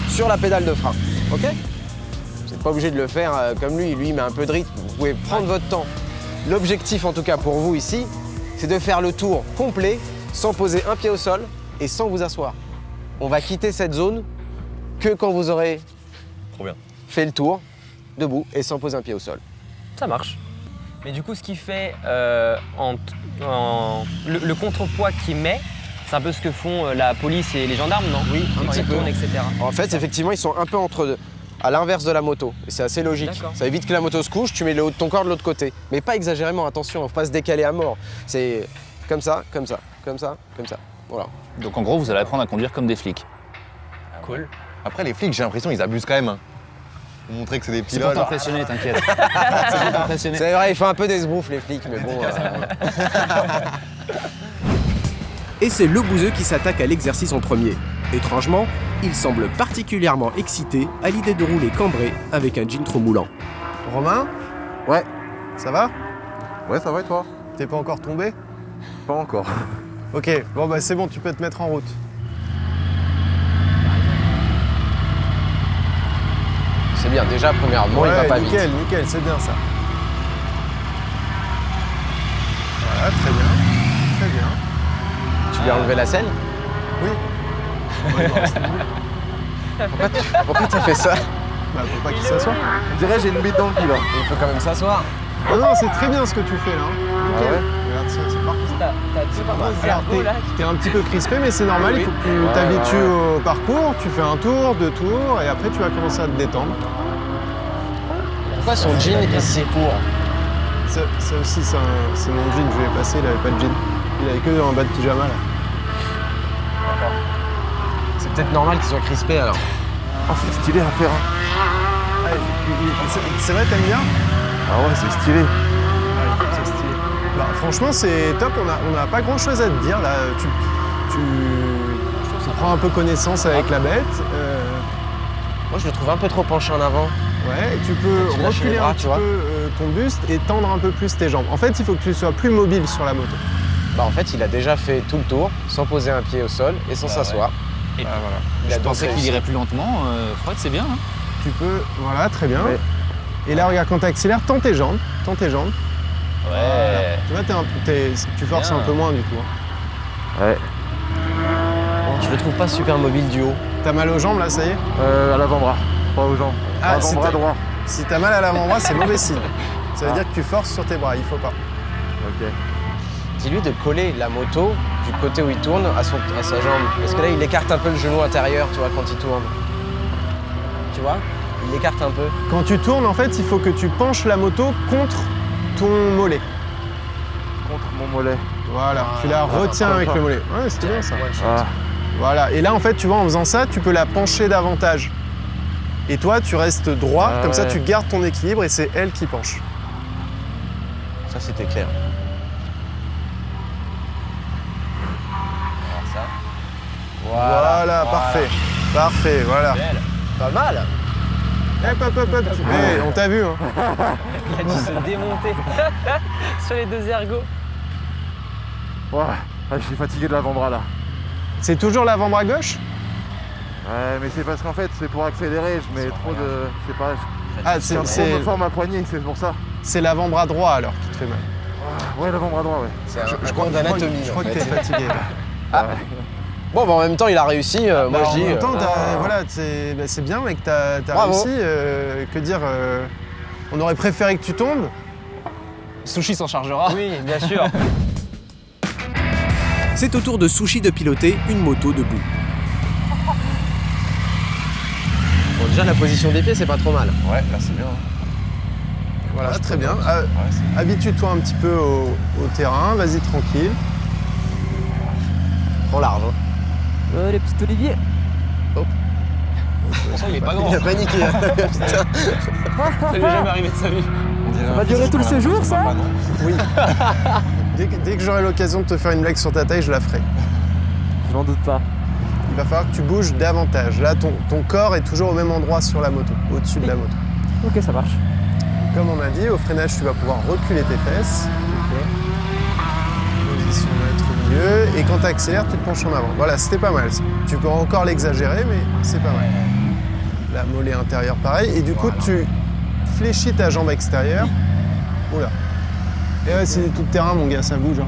sur la pédale de frein. Ok ? Vous n'êtes pas obligé de le faire comme lui, il met un peu de rythme. Vous pouvez prendre votre temps. L'objectif, en tout cas pour vous ici, c'est de faire le tour complet sans poser un pied au sol et sans vous asseoir. on va quitter cette zone que quand vous aurez Trop bien. fait le tour, debout et sans poser un pied au sol. Ça marche. Mais du coup, ce qui fait le contrepoids qu'il met, c'est un peu ce que font la police et les gendarmes, non? Oui, un Quand petit ils peu. tournent, etc. En fait, effectivement, ils sont un peu entre deux, à l'inverse de la moto. Et c'est assez logique. D'accord. Ça évite que la moto se couche, tu mets le haut de ton corps de l'autre côté. Mais pas exagérément, attention, faut pas se décaler à mort. C'est comme ça, comme ça, comme ça, comme ça. Voilà. Donc en gros, vous allez apprendre à conduire comme des flics. Cool. Après, les flics, j'ai l'impression qu'ils abusent quand même. Hein. Pour montrer que c'est des C'est pour pilotes. t'impressionner, t'inquiète. C'est pour t'impressionner. C'est vrai, il faut un peu d'esbrouf les flics, mais bon. Et c'est le bouseux qui s'attaque à l'exercice en premier. Étrangement, il semble particulièrement excité à l'idée de rouler cambré avec un jean trop moulant. Romain, Ouais. ça va? Ouais, ça va et toi? T'es pas encore tombé? Pas encore. Ok, bon bah c'est bon, tu peux te mettre en route. C'est bien, déjà, premièrement, il va pas vite. nickel, nickel, c'est bien ça. Voilà, très bien, très bien. Tu lui as enlevé la selle? Oui. Pourquoi t'as fait ça? Bah faut pas qu'il s'assoie. On dirait j'ai une bite dans le cul là. Il faut quand même s'asseoir. Non, non, c'est très bien ce que tu fais là. Hein. Ah Nickel. ouais? Regarde, c'est parti. T'as deux gros Alors, ergots là. t'es un petit peu crispé, mais c'est normal, il faut que tu t'habitues au parcours, tu fais un tour, 2 tours, et après tu vas commencer à te détendre. Pourquoi son jean est si court? Ça aussi, c'est mon jean, je lui ai passé, il avait pas de jean. Il avait que un bas de pyjama là. C'est peut-être normal qu'il soit crispé alors. Oh, c'est stylé à faire. Hein. C'est vrai, t'aimes bien? Ah ouais, c'est stylé. C'est stylé. Bah, franchement, c'est top, on n'a pas grand chose à te dire là. Tu prends un peu connaissance avec la bête. Moi, je le trouve un peu trop penché en avant. Ouais, et tu peux Tu lâches les reculer bras, un tu petit vois. peu ton buste et tendre un peu plus tes jambes. En fait, il faut que tu sois plus mobile sur la moto. Bah, en fait, il a déjà fait tout le tour, sans poser un pied au sol et sans s'asseoir. Et Voilà. je Il a donc pensais qu'il réussi. irait plus lentement. Freud, c'est bien. Hein. Tu peux, voilà, très bien. Ouais. Et là, regarde, quand tu accélères, tends tes jambes. Tends tes jambes. Ouais. Tu vois, tu forces Bien. un peu moins du coup. Hein. Ouais. Je le trouve pas super mobile du haut. T'as mal aux jambes là, ça y est? À l'avant-bras, pas aux jambes. Ah, Avant-bras c'était- droit. Si t'as mal à l'avant-bras, c'est mauvais signe. Ça veut dire que tu forces sur tes bras, il faut pas. Ok. Dis-lui de coller la moto du côté où il tourne à sa jambe. Parce que là, il écarte un peu le genou intérieur, tu vois, quand il tourne. Tu vois? Il l'écarte un peu. Quand tu tournes, en fait, il faut que tu penches la moto contre ton mollet. Contre mon mollet. Voilà, tu la retiens avec ça. le mollet. Ouais, c'était bien ça. Ah. Voilà, et là, en fait, tu vois, en faisant ça, tu peux la pencher davantage. Et toi, tu restes droit, Ah comme ça, ouais. tu gardes ton équilibre et c'est elle qui penche. Ça, c'était clair. Alors ça. Voilà, parfait. Parfait, voilà. Belle. Pas mal. Hop, hop, hop, hop. Hey, on t'a vu, hein. Il a dû se démonter sur les deux ergots. Ouais. Ah, je suis fatigué de l'avant-bras là. C'est toujours l'avant-bras gauche? Ouais, mais c'est parce qu'en fait, c'est pour accélérer, je mets trop de. Je sais pas. Ah, Je tiens trop c'est fort ma poignée, c'est pour ça. c'est l'avant-bras droit alors qui te fait mal. Ouais, l'avant-bras droit, ouais. C'est un cours d'anatomie. Je crois en que fait. t'es fatigué. Bon, bah, en même temps, il a réussi. Moi, Bah, je dis. en même temps, voilà, c'est bien, mec, t'as Bravo. réussi. Que dire on aurait préféré que tu tombes. Sushi s'en chargera. Oui, bien sûr. C'est au tour de Sushi de piloter une moto debout. Bon, déjà, la position des pieds, c'est pas trop mal. Ouais, là c'est bien. Voilà, très bien. Habitue-toi un petit peu au terrain, vas-y tranquille. Prends large. Hein. Les petits Olivier. Il est pas grand. Il a paniqué. Putain. Ça lui est jamais arrivé de sa vie. Ça va durer tout le séjour, ça? Oui. Dès que j'aurai l'occasion de te faire une blague sur ta taille, je la ferai. Je n'en doute pas. Il va falloir que tu bouges davantage. Là, ton corps est toujours au même endroit sur la moto, au-dessus de la moto. Ok, ça marche. Comme on a dit, au freinage, tu vas pouvoir reculer tes fesses. Position neutre au milieu. Et quand tu accélères, tu te penches en avant. Voilà, c'était pas mal. Tu peux encore l'exagérer, mais c'est pas mal. La mollet intérieure, pareil. Et du coup, tu fléchis ta jambe extérieure. Oula. Et ouais, c'est tout terrain, mon gars, ça bouge. Hein.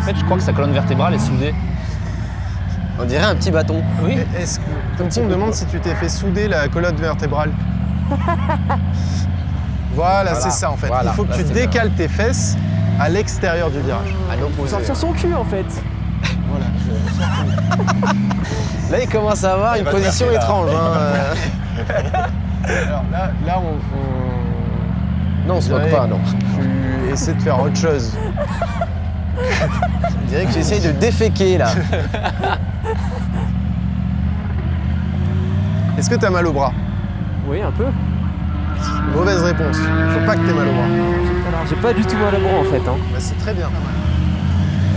En fait, je crois que sa colonne vertébrale est soudée. On dirait un petit bâton. Oui. Est-ce que... Comme ça, on me demande si tu t'es fait souder la colonne vertébrale. Voilà, c'est ça en fait. Voilà. Il faut que Là, tu c'est décales tes fesses à l'extérieur du virage. À l'opposé. Sortir son cul en fait. Voilà. Là, il commence à avoir une position étrange. Hein. Alors là on... Non, on se moque pas, non. Tu essaies de faire autre chose. On dirait que j'essaye de déféquer, là. Est-ce que t'as mal au bras? Oui, un peu. Mauvaise réponse. Faut pas que t'aies mal au bras. Alors, j'ai pas du tout mal au bras en fait. Hein. Bah, c'est très bien.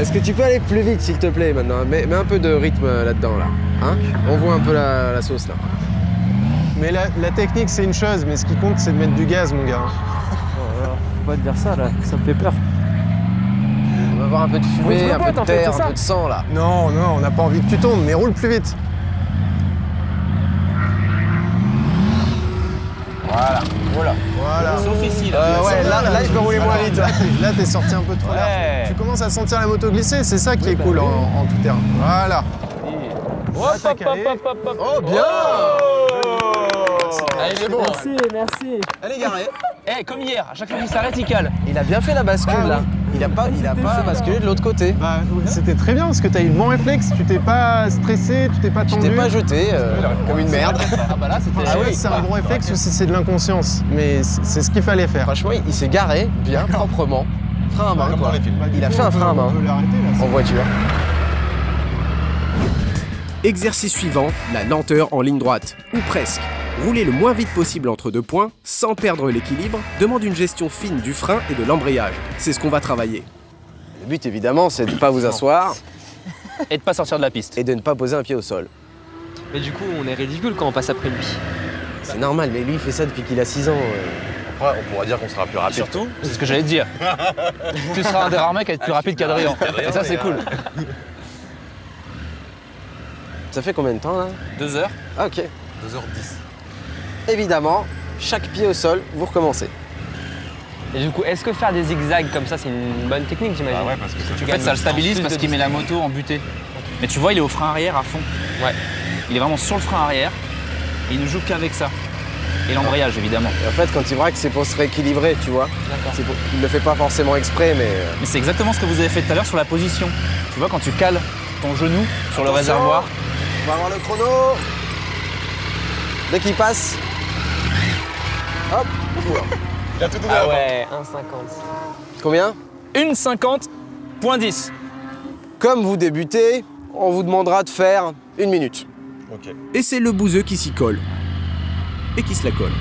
Est-ce que tu peux aller plus vite, s'il te plaît, maintenant? Mets un peu de rythme là-dedans, là. Hein? On voit un peu la sauce, là. Mais la technique, c'est une chose, mais ce qui compte, c'est de mettre du gaz, mon gars. Faut pas te dire ça là, ça me fait peur. On va avoir un peu de Oui, fumée, tu me un peu potes, de en fait, terre, c'est un ça. peu de sang, là. Non, on n'a pas envie que tu tombes, mais roule plus vite. Voilà. Voilà. Sauf ici, là. Ouais, là, je peux rouler moins vite. Là, t'es sorti un peu trop large. Ouais. Tu commences à sentir la moto glisser, c'est ça qui est cool en tout terrain. Voilà. Hop, hop, hop, hop, hop, hop. Oh, bien! Ah, il est bon. Merci. Elle est garée. Eh, comme hier, à chaque fois qu'il s'arrête, il cale. Il a bien fait la bascule, là. Il a pas basculé de l'autre côté. Bah, c'était très bien parce que t'as eu le bon réflexe, tu t'es pas stressé, tu t'es pas Tu tendu. t'es pas jeté comme une merde. Ah bah là, c'était... Ah oui, c'est un bon réflexe ou si c'est de l'inconscience, mais c'est ce qu'il fallait faire. Franchement, il s'est garé bien, proprement. Frein à main, quoi. Il a fait un frein à main On peut l'arrêter là. en voiture. Exercice suivant, la lenteur en ligne droite, ou presque. Rouler le moins vite possible entre deux points, sans perdre l'équilibre, demande une gestion fine du frein et de l'embrayage. C'est ce qu'on va travailler. Le but, évidemment, c'est de ne pas vous asseoir Et de pas sortir de la piste. et de ne pas poser un pied au sol. Mais du coup, on est ridicule quand on passe après lui. C'est normal, mais lui, il fait ça depuis qu'il a 6 ans. Après, on pourra dire qu'on sera plus rapide. Surtout, c'est ce que j'allais te dire. Tu seras un des rares mecs à être plus rapide qu'Adrien. Et ça, c'est cool. Ça fait combien de temps, là? 2 heures. Ah, ok. 2h10. Évidemment, chaque pied au sol, vous recommencez. Et du coup, est-ce que faire des zigzags comme ça, c'est une bonne technique, j'imagine? Ah ouais, parce que ça En fait, ça le stabilise parce qu'il met la moto en butée. Mais tu vois, il est au frein arrière à fond. Ouais. Il est vraiment sur le frein arrière. Et il ne joue qu'avec ça. Et l'embrayage, évidemment. Et en fait, quand il braque, c'est pour se rééquilibrer, tu vois. D'accord. Il ne le fait pas forcément exprès, mais... Mais c'est exactement ce que vous avez fait tout à l'heure sur la position. Tu vois, quand tu cales ton genou sur le réservoir. On va avoir le chrono. Dès qu'il passe. Hop. Il a tout donné Ah avant. ouais, 1,50. Combien? 1,50.10. Comme vous débutez, on vous demandera de faire 1 minute. Ok. Et c'est le bouseux qui s'y colle. Et qui se la colle.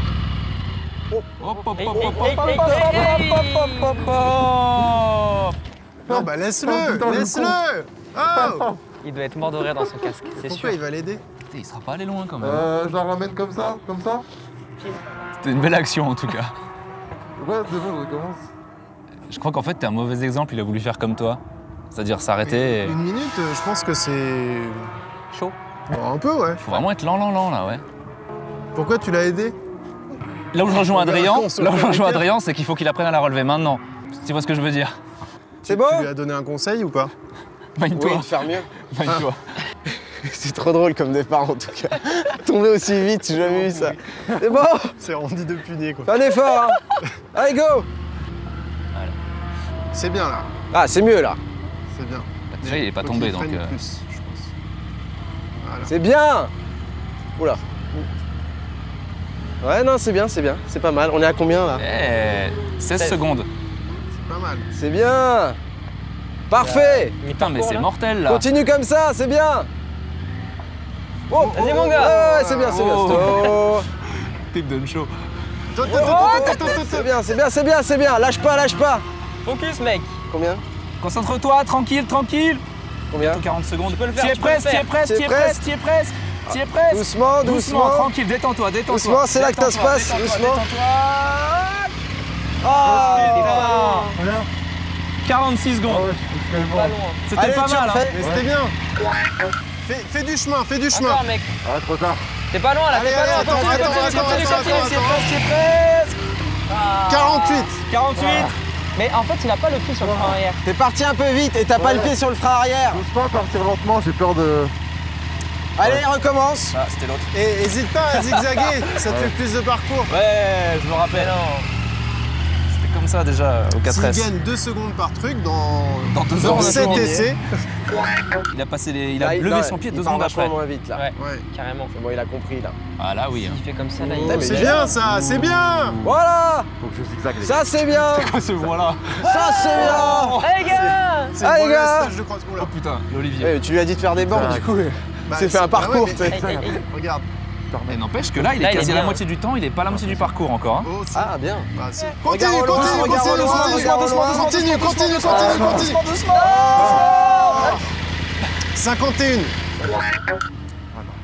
Hop, hop, hop, Hey, hop, hey, hop, hey, hop, hey, hop, hey, hop, hey. hop, hop, hop, hop. Non, bah laisse-le, laisse-le. Oh, Il doit être mort de rire dans son casque, c'est sûr. pourquoi il va l'aider? Putain, il sera pas allé loin quand même. Je la ramène comme ça? C'était une belle action en tout cas. Ouais, c'est bon, je recommence. Je crois qu'en fait, t'es un mauvais exemple, il a voulu faire comme toi. C'est-à-dire s'arrêter et... 1 minute, je pense que c'est Chaud. Bon, un peu, ouais. Faut vraiment être lent là, ouais. Pourquoi tu l'as aidé? Là où je rejoins Adrien, on se rejoint Adrien, c'est qu'il faut qu'il apprenne à la relever maintenant. Tu vois ce que je veux dire? C'est bon? Tu lui as donné un conseil ou pas? Vagne-toi, Oui, de faire mieux. vagne-toi. C'est trop drôle comme départ en tout cas. Tomber aussi vite, j'ai jamais vu ça. C'est bon? C'est Randy de Puné, quoi. Fais un effort, hein. Allez, go! C'est bien, là. Ah, c'est mieux là. C'est bien. Déjà, il est pas Faut tombé qu'il donc... freine plus, je pense. Voilà. C'est bien! Oula. Ouais, non, c'est bien, c'est pas mal. On est à combien là? 16 secondes. C'est pas mal. C'est bien! Parfait! Putain, mais c'est mortel là. Continue comme ça, c'est bien! Oh, Vas-y, mon gars. Ouais, c'est bien, c'est bien. Oh. Stop. Type de show. C'est bien, c'est bien. Lâche pas. Focus, mec. Combien? Concentre-toi, tranquille. Combien? 40 secondes. Tu peux le faire, T'y es tu peux le presque, t'y es faire. presque, t'y es presque, t'y es presque. T'y es presque. Doucement. Tranquille, détends-toi. Doucement, c'est là que ça se passe, doucement. Oh, putain. 46 secondes. Pas loin. C'était Allez, pas tu mal. refais. Mais c'était bien. Fais du chemin, fais du chemin. Encore, mec. Ah, trop tard. T'es pas loin là, Allez, t'es pas allez, loin. attends, Continue, attends, continue, attends, continue, attends, continue, attends, t'y es attends. presque, t'y es presque. 48. 48. Mais en fait, il n'a pas le pied sur le frein arrière. T'es parti un peu vite et t'as pas le pied sur le frein arrière. J'ose pas partir lentement, j'ai peur de... Allez, recommence. Ah, c'était l'autre. Et hésite pas à zigzaguer, ça te fait plus de parcours. Ouais, je me rappelle. C'était comme ça déjà au 4S. S'il gagne 2 secondes par truc dans 2 heures, on a 7 tourné. essais, Il a passé il a Là, levé non, son pied il 2 part secondes vachement après. moins vite là. Ouais, ouais. carrément. C'est bon, il a compris là. Ah là oui. Il fait comme ça, là. Oh, mais c'est il a- bien ça, c'est bien. Voilà. Faut que je zigzague, les gars. Ça c'est bien. Ce voilà. Ça c'est bien. Hey, les gars! C'est Allez, le gars. stage de cross. Oula. Oh putain, l'Olivier. Eh, tu lui as dit de faire des bornes du coup. Bah, C'est fait un parcours. ouais, tu sais. Hey, hey, hey. Regarde. Mais n'empêche que là, il Là, est il est quasi à la bien. moitié du temps, il est pas à la moitié du parcours encore. Hein. Oh, si. Ah bien. Bah, si. Regarde Continue, au loin, continue, regarde au continue, loin, continue, regarde au loin. continue, continue, continue, continue. 51.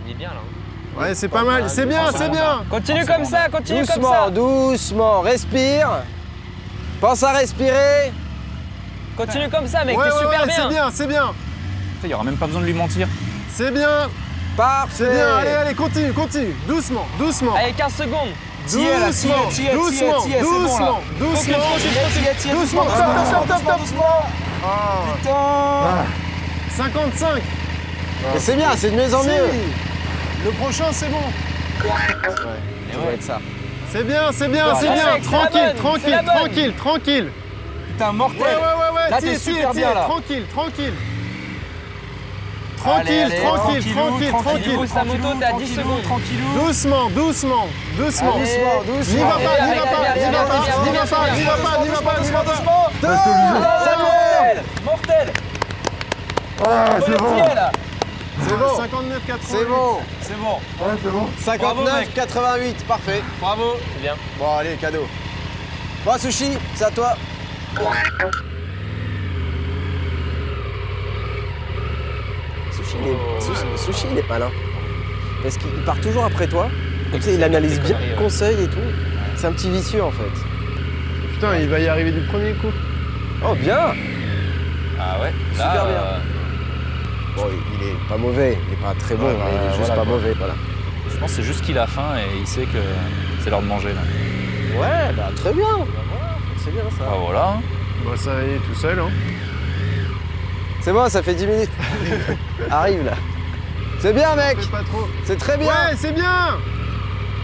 Il est bien, là. Ouais, c'est pas mal, c'est bien, c'est bien. Continue comme ça, continue comme Doucement, ça. doucement. Respire. Pense à respirer. Continue comme ça, mec, Ouais, t'es ouais, super ouais, bien. c'est bien, c'est bien. Il y aura même pas besoin de lui mentir. C'est bien, Parfait. c'est bien. Allez, allez, continue, continue. Doucement, doucement. Allez, 15 secondes. Doucement, doucement, doucement, doucement, doucement. Stop, stop, stop. Ah. 55. Mais c'est bien, c'est de mieux en Si. mieux. Le prochain, c'est bon. Ça doit être ça. C'est bien, c'est bien, c'est Voilà. bien. C'est la Tranquille, bonne, c'est tranquille, la bonne. tranquille, tranquille. Putain, mortel. Ouais. Là, t'es super bien, là. Tranquille, tranquille. Allez, Tranquille, allez, tranquille, tranquillou, tranquille, tranquille. Pousse ta moto, t'es à 10 secondes. Tranquillou. Doucement, doucement, doucement. Allez, doucement. N'y va pas, Bien, n'y va bien, pas, bien, n'y bien, va pas, bien, n'y bien, va pas, bien, n'y va pas, n'y va pas, n'y va pas. Mortel. Mortel. Ah, c'est bon. là. C'est bon. 59, 80. C'est bon. C'est bon. Ouais, c'est bon. 59, mec. 88. Parfait. Bravo. C'est bien. Bon, allez, cadeau. Bon, Sushi, c'est à toi. Sushi, il est malin. Parce qu'il part toujours après toi. Comme ça, il analyse bien le conseil et tout. C'est un petit vicieux, en fait. Putain, il va y arriver du premier coup. Oh, bien. Ah ouais. Super bien. Bon, il est pas mauvais. Il est pas très bon, Ouais, mais il est juste voilà, pas quoi. mauvais, voilà. Je pense que c'est juste qu'il a faim et il sait que c'est l'heure de manger là. Ouais, bah très bien. C'est bien, ça. Ah voilà. Bah ça y est, tout seul, hein. C'est bon, ça fait 10 minutes. Arrive, là. C'est bien, mec. Fais pas trop. C'est très bien. Ouais, c'est bien.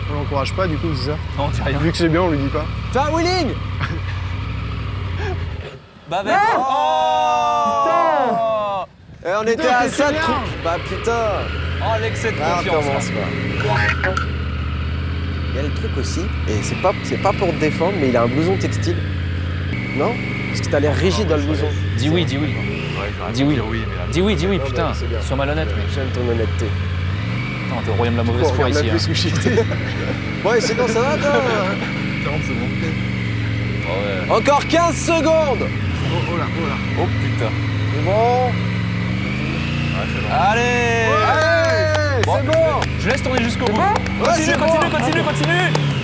On l'encourage pas, du coup, c'est ça. Non, dis rien. Vu que c'est bien, on lui dit pas. Fais un wheeling. Bavette. Oh Et on était Putain, à t'es ça de bien. trou. Bah putain. Oh l'excès de Ah, on confiance. commence pas. Il y a le truc aussi, et c'est pas pour te défendre, mais il a un blouson textile. Non? Parce que t'as l'air rigide dans le blouson. Dis oui, dis oui. Dis oui. Dis oui, dis oui, Non, putain. mais c'est bien. Sois malhonnête, mec. J'aime ton honnêteté. Putain, t'es au royaume de la mauvaise foi ici. Hein. Sushi. Ouais, sinon ça va, toi. Oh, ouais. Encore 15 secondes. Oh là, oh là. Oh putain. C'est bon. Allez. Allez, Bon, c'est bon. Je laisse tourner jusqu'au bout. Ouais, Continue, c'est bon. continue.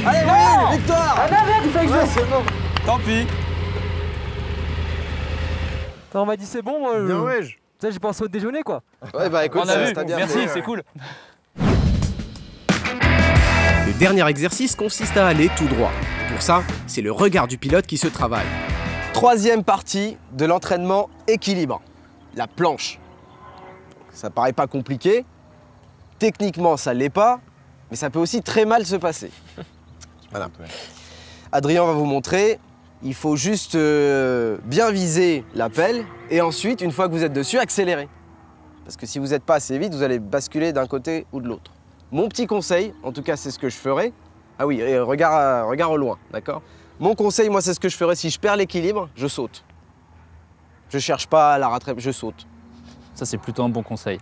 Allez, wheeling, victoire. Ah non, merde, il fallait que je Ouais, fasse. c'est bon. Tant pis. Attends, on m'a dit c'est bon, moi. Bien, ouais. Tu sais, j'ai pensé au déjeuner, quoi. Ouais, bah écoute, On a vu. c'est-à-dire Merci, que- c'est cool. Le dernier exercice consiste à aller tout droit. Pour ça, c'est le regard du pilote qui se travaille. Troisième partie de l'entraînement équilibre, la planche. Ça paraît pas compliqué, techniquement ça l'est pas, mais ça peut aussi très mal se passer. Voilà. Adrien va vous montrer, il faut juste bien viser la pelle et ensuite, une fois que vous êtes dessus, accélérer. Parce que si vous n'êtes pas assez vite, vous allez basculer d'un côté ou de l'autre. Mon petit conseil, en tout cas c'est ce que je ferai, ah oui, et regarde au loin, d'accord? Mon conseil, moi, c'est ce que je ferais si je perds l'équilibre, je saute. Je cherche pas à la rattraper, je saute. Ça, c'est plutôt un bon conseil.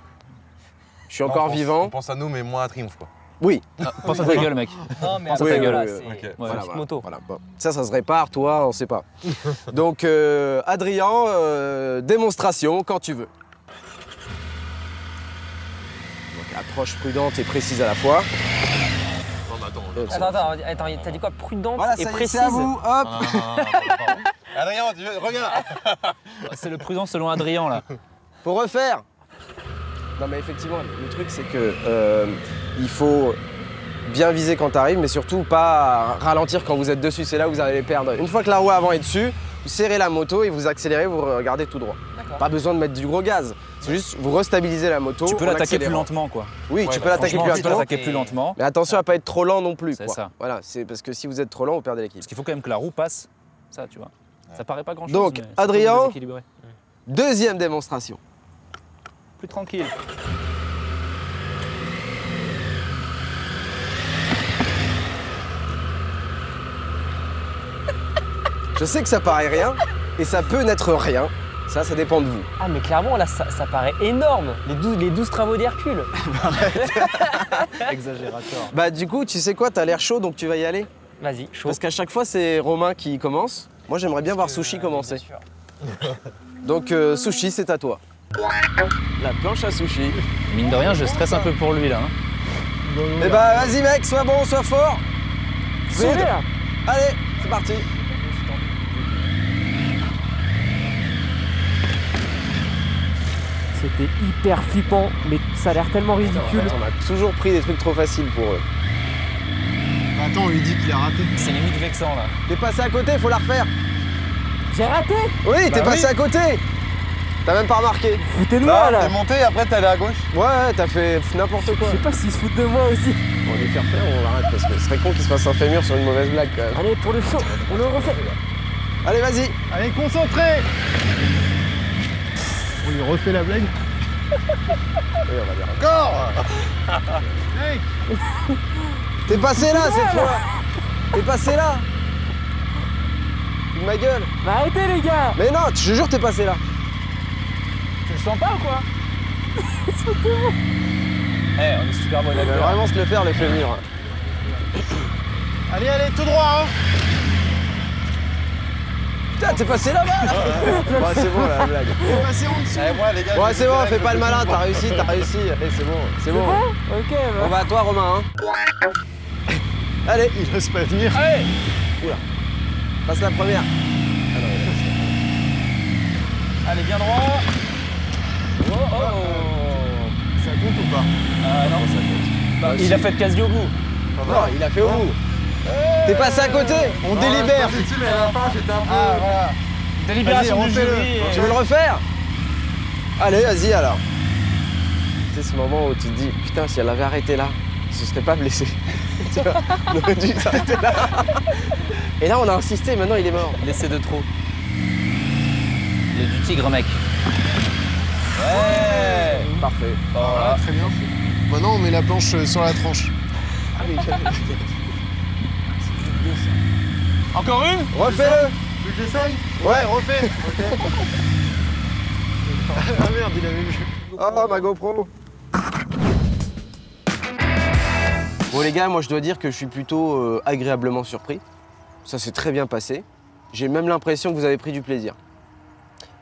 Je suis encore On vivant. pense à nous, mais moins à Triomphe, quoi. Oui. Pense à ta gueule, mec. Non, mais Pense à ta après, gueule. voilà, Oui, c'est- ok. Voilà, petite moto. voilà, bon. Ça se répare, toi, on sait pas. Donc, Adrien, démonstration quand tu veux. Donc, approche prudente et précise à la fois. Attends, t'as dit quoi? Prudente Voilà, et ça y est, précise. c'est à vous, hop. Adrien, reviens là. C'est le prudent selon Adrien, là. Faut refaire. Non mais effectivement, le truc c'est que il faut bien viser quand tu arrives, mais surtout pas ralentir quand vous êtes dessus. C'est là où vous allez perdre. Une fois que la roue avant est dessus, vous serrez la moto et vous accélérez, vous regardez tout droit. Pas besoin de mettre du gros gaz, c'est juste vous restabilisez la moto. Tu peux en l'attaquer accélérant. plus lentement quoi. Oui, tu peux l'attaquer plus Tu peux lentement. l'attaquer plus lentement. Mais attention à pas être trop lent non plus. C'est quoi. ça. Voilà, c'est parce que si vous êtes trop lent, vous perdez l'équilibre. Parce qu'il faut quand même que la roue passe. Ça, tu vois. Ça paraît pas grand chose. Donc, mais c'est Adrien, déséquilibré. deuxième démonstration. Plus tranquille. Je sais que ça paraît rien et ça peut n'être rien. Ça dépend de vous. Ah, mais clairement, là, ça paraît énorme. Les 12 travaux d'Hercule. Exagérateur. Bah du coup, tu sais quoi, t'as l'air chaud donc tu vas y aller. Vas-y, chaud. Parce qu'à chaque fois, c'est Romain qui commence. Moi, j'aimerais bien voir Sushi commencer. Bien sûr. Donc Sushi, c'est à toi. La planche à Sushi. Mine de rien, je stresse un peu pour lui là. Hein. Eh bah vas-y mec, sois bon, sois fort. Vous allez, là. Allez, c'est parti. C'était hyper flippant, mais ça a l'air tellement ridicule. On a toujours pris des trucs trop faciles pour eux. Bah, attends, on lui dit qu'il a raté. C'est limite vexant là. T'es passé à côté, faut la refaire. J'ai raté. Oui, t'es passé à côté. T'as même pas remarqué. Foutez-le-moi, là. T'es monté, après t'es allé à gauche. Ouais, t'as fait n'importe quoi. Je sais pas s'ils se foutent de moi aussi. On va les faire faire ou on l'arrête parce que ce serait con qu'il se fasse un fémur sur une mauvaise blague quand même. Allez, pour le show, on le refait. Allez, vas-y. Allez, concentré. On lui refait la blague. Oui, on va dire. Encore. Mec, T'es passé là cette fois. T'es passé là. Ma gueule. Bah arrêtez, les gars. Mais non, je te jure, t'es passé là. Tu le sens pas ou quoi? Eh, on est super bon Il va acteur. vraiment se le faire le fémur. allez, allez, tout droit, hein. Putain, t'es passé là-bas. Ouais, c'est bon la blague. T'es passé en dessous. Allez, moi les gars. Ouais, c'est bon, fais pas le malin, t'as réussi. Allez, c'est bon, c'est bon. Ok, bah. On va à toi, Romain. Hein. Allez, Il ose pas venir. Allez. passe la première. Allez, bien droit. Oh, oh. Ça compte ou pas? Ah non, ça compte. Bah, il a fait quasi au bout. Non, il a fait au bout. T'es passé à côté. On délibère. Dessus, mais à la fin, j'étais un peu. Ah, voilà. Délibération Vas-y, du refais-le. jury. Tu veux le refaire? Allez, vas-y alors. C'est ce moment où tu te dis, putain, si elle avait arrêté là, elle se serait pas blessée. Tu vois, on aurait dû s'arrêter là. Et là, on a insisté, maintenant il est mort. L'essai de trop. Il est du tigre, mec. Ouais. Parfait. Voilà. Très bien. Maintenant, on met la planche sur la tranche. Encore une? Refais-le. Tu veux que j'essaye? Ouais, refais. Ah merde, il avait vu. Oh, ma GoPro. Bon les gars, moi je dois dire que je suis plutôt agréablement surpris. Ça s'est très bien passé. J'ai même l'impression que vous avez pris du plaisir.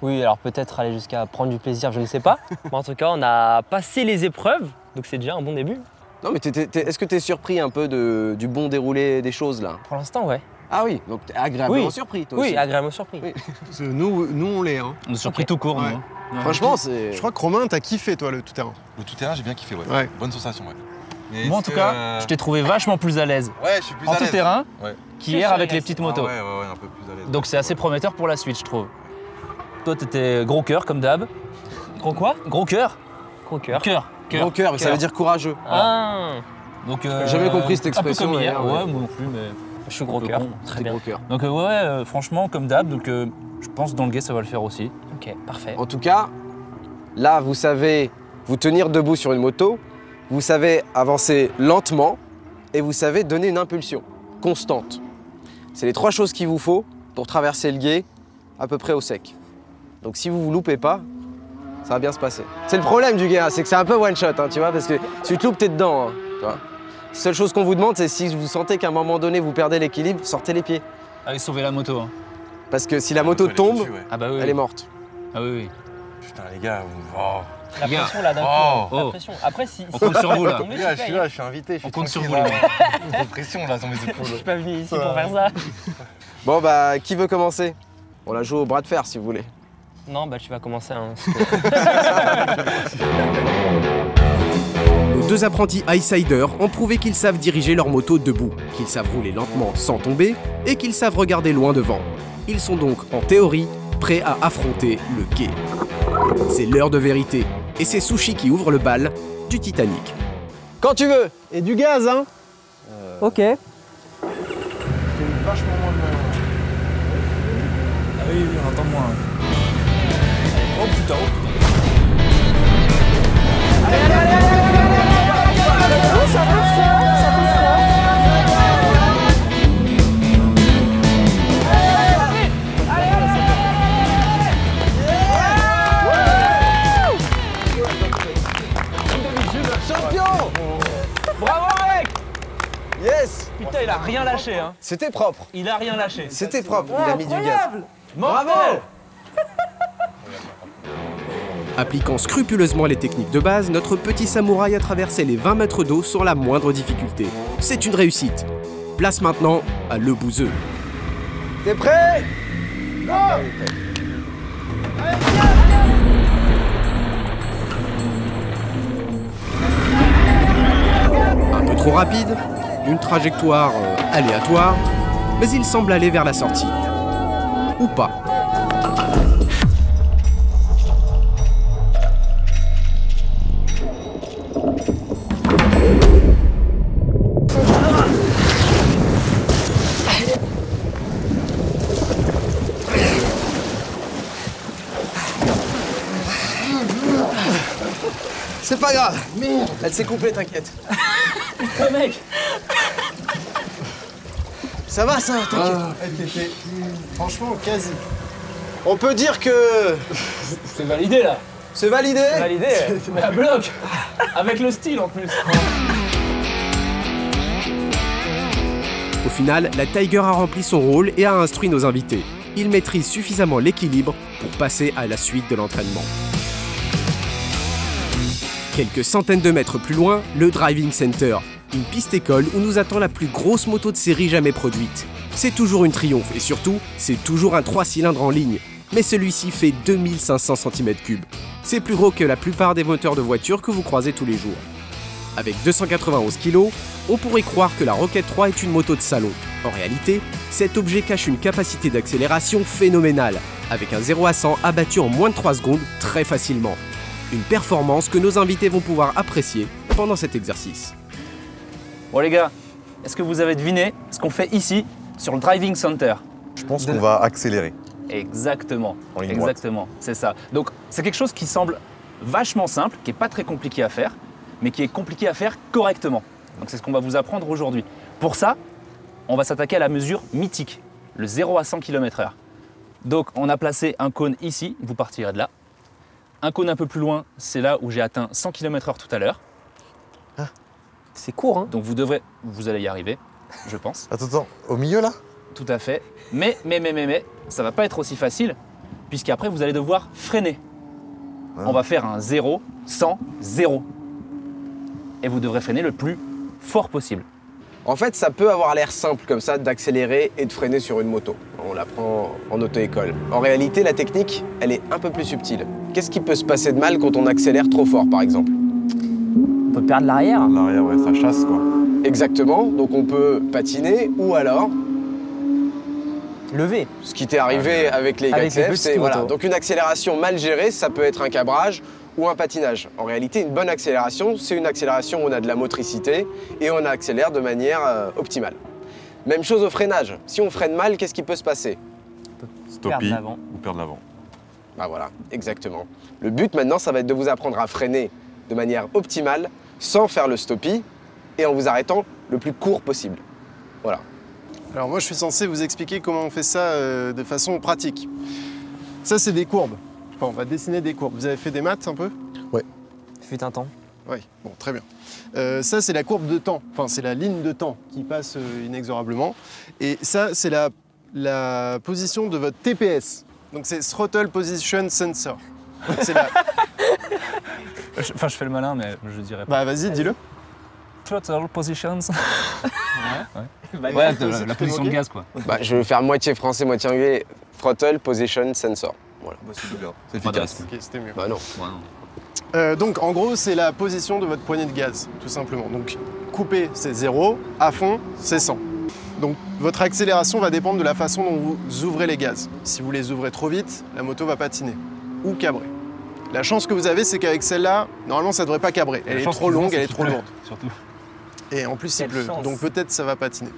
Oui, alors peut-être aller jusqu'à prendre du plaisir, je ne sais pas. Mais en tout cas, on a passé les épreuves, donc c'est déjà un bon début. Non mais est-ce que tu es surpris un peu du bon déroulé des choses là? Pour l'instant, ouais. Ah oui, donc t'es agréablement Oui. surpris toi Oui, aussi. agréablement surpris. Oui. Parce que nous on l'est. Hein. On est surpris tout court, Ouais. nous. hein. Franchement, c'est... Je crois que Romain, t'as kiffé toi le tout-terrain. Le tout-terrain, j'ai bien kiffé, ouais. Ouais. Bonne sensation, ouais. Mais Moi, en est-ce tout que, cas, je t'ai trouvé vachement plus à l'aise Ouais, je suis plus en à tout l'aise. terrain Ouais. qu'hier avec les petites motos. Ah ouais, un peu plus à l'aise. Donc c'est assez prometteur pour la suite, je trouve. Toi, t'étais gros cœur comme d'hab. Gros quoi? Gros cœur. Gros cœur. Cœur. Bon cœur, ça veut dire courageux. Ah, Donc, J'ai jamais compris cette expression, Un peu comme hier. d'ailleurs, Ouais, ouais. moi non plus, mais je suis gros peu cœur. con. Très T'es bien. gros cœur. donc franchement comme d'hab. Donc je pense que dans le guet ça va le faire aussi. Ok, parfait. En tout cas, là vous savez vous tenir debout sur une moto, vous savez avancer lentement et vous savez donner une impulsion constante. C'est les trois choses qu'il vous faut pour traverser le gué à peu près au sec. Donc si vous vous loupez pas, ça va bien se passer. C'est le problème du gué, hein, c'est que c'est un peu one shot, hein, tu vois, parce que si tu te loupes, t'es dedans. Hein, tu vois. La seule chose qu'on vous demande, c'est si vous sentez qu'à un moment donné vous perdez l'équilibre, sortez les pieds. Allez sauver la moto. Hein. Parce que si la moto Elle est tombe, foutue, ouais. Ah bah oui. elle est morte. Ah oui, oui. Putain, les gars, oh. La pression là d'un Oh. coup. La Oh. pression. Après, si. On compte sur vous, là. Tomber, Les gars, tu je suis payes. là, je suis invité. Je suis On compte sur vous, tranquille, les là. gars. J'ai pression là sur mes Je épaules. suis pas venu ici pour faire ça. Bon bah, qui veut commencer? On la joue au bras de fer si vous voulez. Non, bah tu vas commencer. Hein, Nos deux apprentis Highsiders ont prouvé qu'ils savent diriger leur moto debout, qu'ils savent rouler lentement sans tomber et qu'ils savent regarder loin devant. Ils sont donc, en théorie, prêts à affronter le quai. C'est l'heure de vérité, et c'est Sushi qui ouvre le bal du Titanic. Quand tu veux. Et du gaz, hein. Ok. Vachement moins de mal. Ah oui, on entend moins. Oh putain, oh putain. Champion. Bravo mec! Yes. Putain, il a rien lâché, hein. C'était propre. Il a rien lâché. C'était propre. Il a mis du gaz. Incroyable. Bravo. Appliquant scrupuleusement les techniques de base, notre petit samouraï a traversé les 20 mètres d'eau sans la moindre difficulté. C'est une réussite. Place maintenant à Le Bouzeux. T'es prêt? Un peu trop rapide, une trajectoire aléatoire, mais il semble aller vers la sortie. Ou pas. C'est pas grave. Elle s'est coupée, t'inquiète. Oh mec! Ça va, ça, t'inquiète. Elle était franchement quasi. On peut dire que C'est validé là! c'est validé. Validé! Mais à bloc! Avec le style en plus! Au final, la Tiger a rempli son rôle et a instruit nos invités. Ils maîtrisent suffisamment l'équilibre pour passer à la suite de l'entraînement. Quelques centaines de mètres plus loin, le Driving Center, une piste école où nous attend la plus grosse moto de série jamais produite. C'est toujours une triomphe et surtout, c'est toujours un 3 cylindres en ligne. Mais celui-ci fait 2500 cm3. C'est plus gros que la plupart des moteurs de voitures que vous croisez tous les jours. Avec 291 kg, on pourrait croire que la Rocket 3 est une moto de salon. En réalité, cet objet cache une capacité d'accélération phénoménale, avec un 0 à 100 abattu en moins de 3 secondes très facilement. Une performance que nos invités vont pouvoir apprécier pendant cet exercice. Bon les gars, est-ce que vous avez deviné ce qu'on fait ici, sur le Driving Center? Je pense qu'on va accélérer. Exactement, En ligne droite. exactement, c'est ça. Donc c'est quelque chose qui semble vachement simple, qui n'est pas très compliqué à faire, mais qui est compliqué à faire correctement. Donc c'est ce qu'on va vous apprendre aujourd'hui. Pour ça, on va s'attaquer à la mesure mythique, le 0 à 100 km/h. Donc on a placé un cône ici, vous partirez de là. Un cône un peu plus loin, c'est là où j'ai atteint 100 km/h tout à l'heure. C'est court, hein. Donc vous allez y arriver, je pense. Attends, au milieu là? Tout à fait. Mais, ça va pas être aussi facile, puisqu'après vous allez devoir freiner. Ouais. On va faire un 0, 100, 0. Et vous devrez freiner le plus fort possible. En fait, ça peut avoir l'air simple comme ça d'accélérer et de freiner sur une moto. On l'apprend en auto-école. En réalité, la technique, elle est un peu plus subtile. Qu'est-ce qui peut se passer de mal quand on accélère trop fort, par exemple? On peut perdre l'arrière. L'arrière, ouais, ça chasse quoi. Exactement. Donc on peut patiner ou alors, Lever. ce qui t'est arrivé avec les Avec les YCF, petites c'est voilà. motos. Donc une accélération mal gérée, ça peut être un cabrage ou un patinage. En réalité, une bonne accélération, c'est une accélération où on a de la motricité et on accélère de manière optimale. Même chose au freinage. Si on freine mal, qu'est-ce qui peut se passer? Stoppie l'avant. ou perdre l'avant. Bah voilà, exactement. Le but maintenant, ça va être de vous apprendre à freiner de manière optimale, sans faire le stoppie et en vous arrêtant le plus court possible. Voilà. Alors moi, je suis censé vous expliquer comment on fait ça de façon pratique. Ça, c'est des courbes. Enfin, on va dessiner des courbes. Vous avez fait des maths un peu? Fut un temps. Oui, bon, très bien. Ça, c'est la courbe de temps. Enfin, c'est la ligne de temps qui passe inexorablement. Et ça, c'est la position de votre TPS. Donc, c'est Throttle Position Sensor. Donc, c'est la... Enfin, je fais le malin, mais je dirais pas. Bah, vas-y, dis-le. Throttle positions. Bah, Ouais, aussi, la tu position t'es de gaz, quoi. Bah, je vais faire moitié français, moitié anglais. Throttle Position Sensor. Voilà. C'est bien. C'est efficace. Ok, c'était mieux. Bah non. Donc, en gros, c'est la position de votre poignée de gaz, tout simplement. Donc, couper, c'est 0. À fond, c'est 100. Donc votre accélération va dépendre de la façon dont vous ouvrez les gaz. Si vous les ouvrez trop vite, la moto va patiner ou cabrer. La chance que vous avez, c'est qu'avec celle-là, normalement ça ne devrait pas cabrer. Elle est trop longue, elle est trop lourde. Surtout. Et en plus il Quelle pleut, chance. donc peut-être ça va patiner.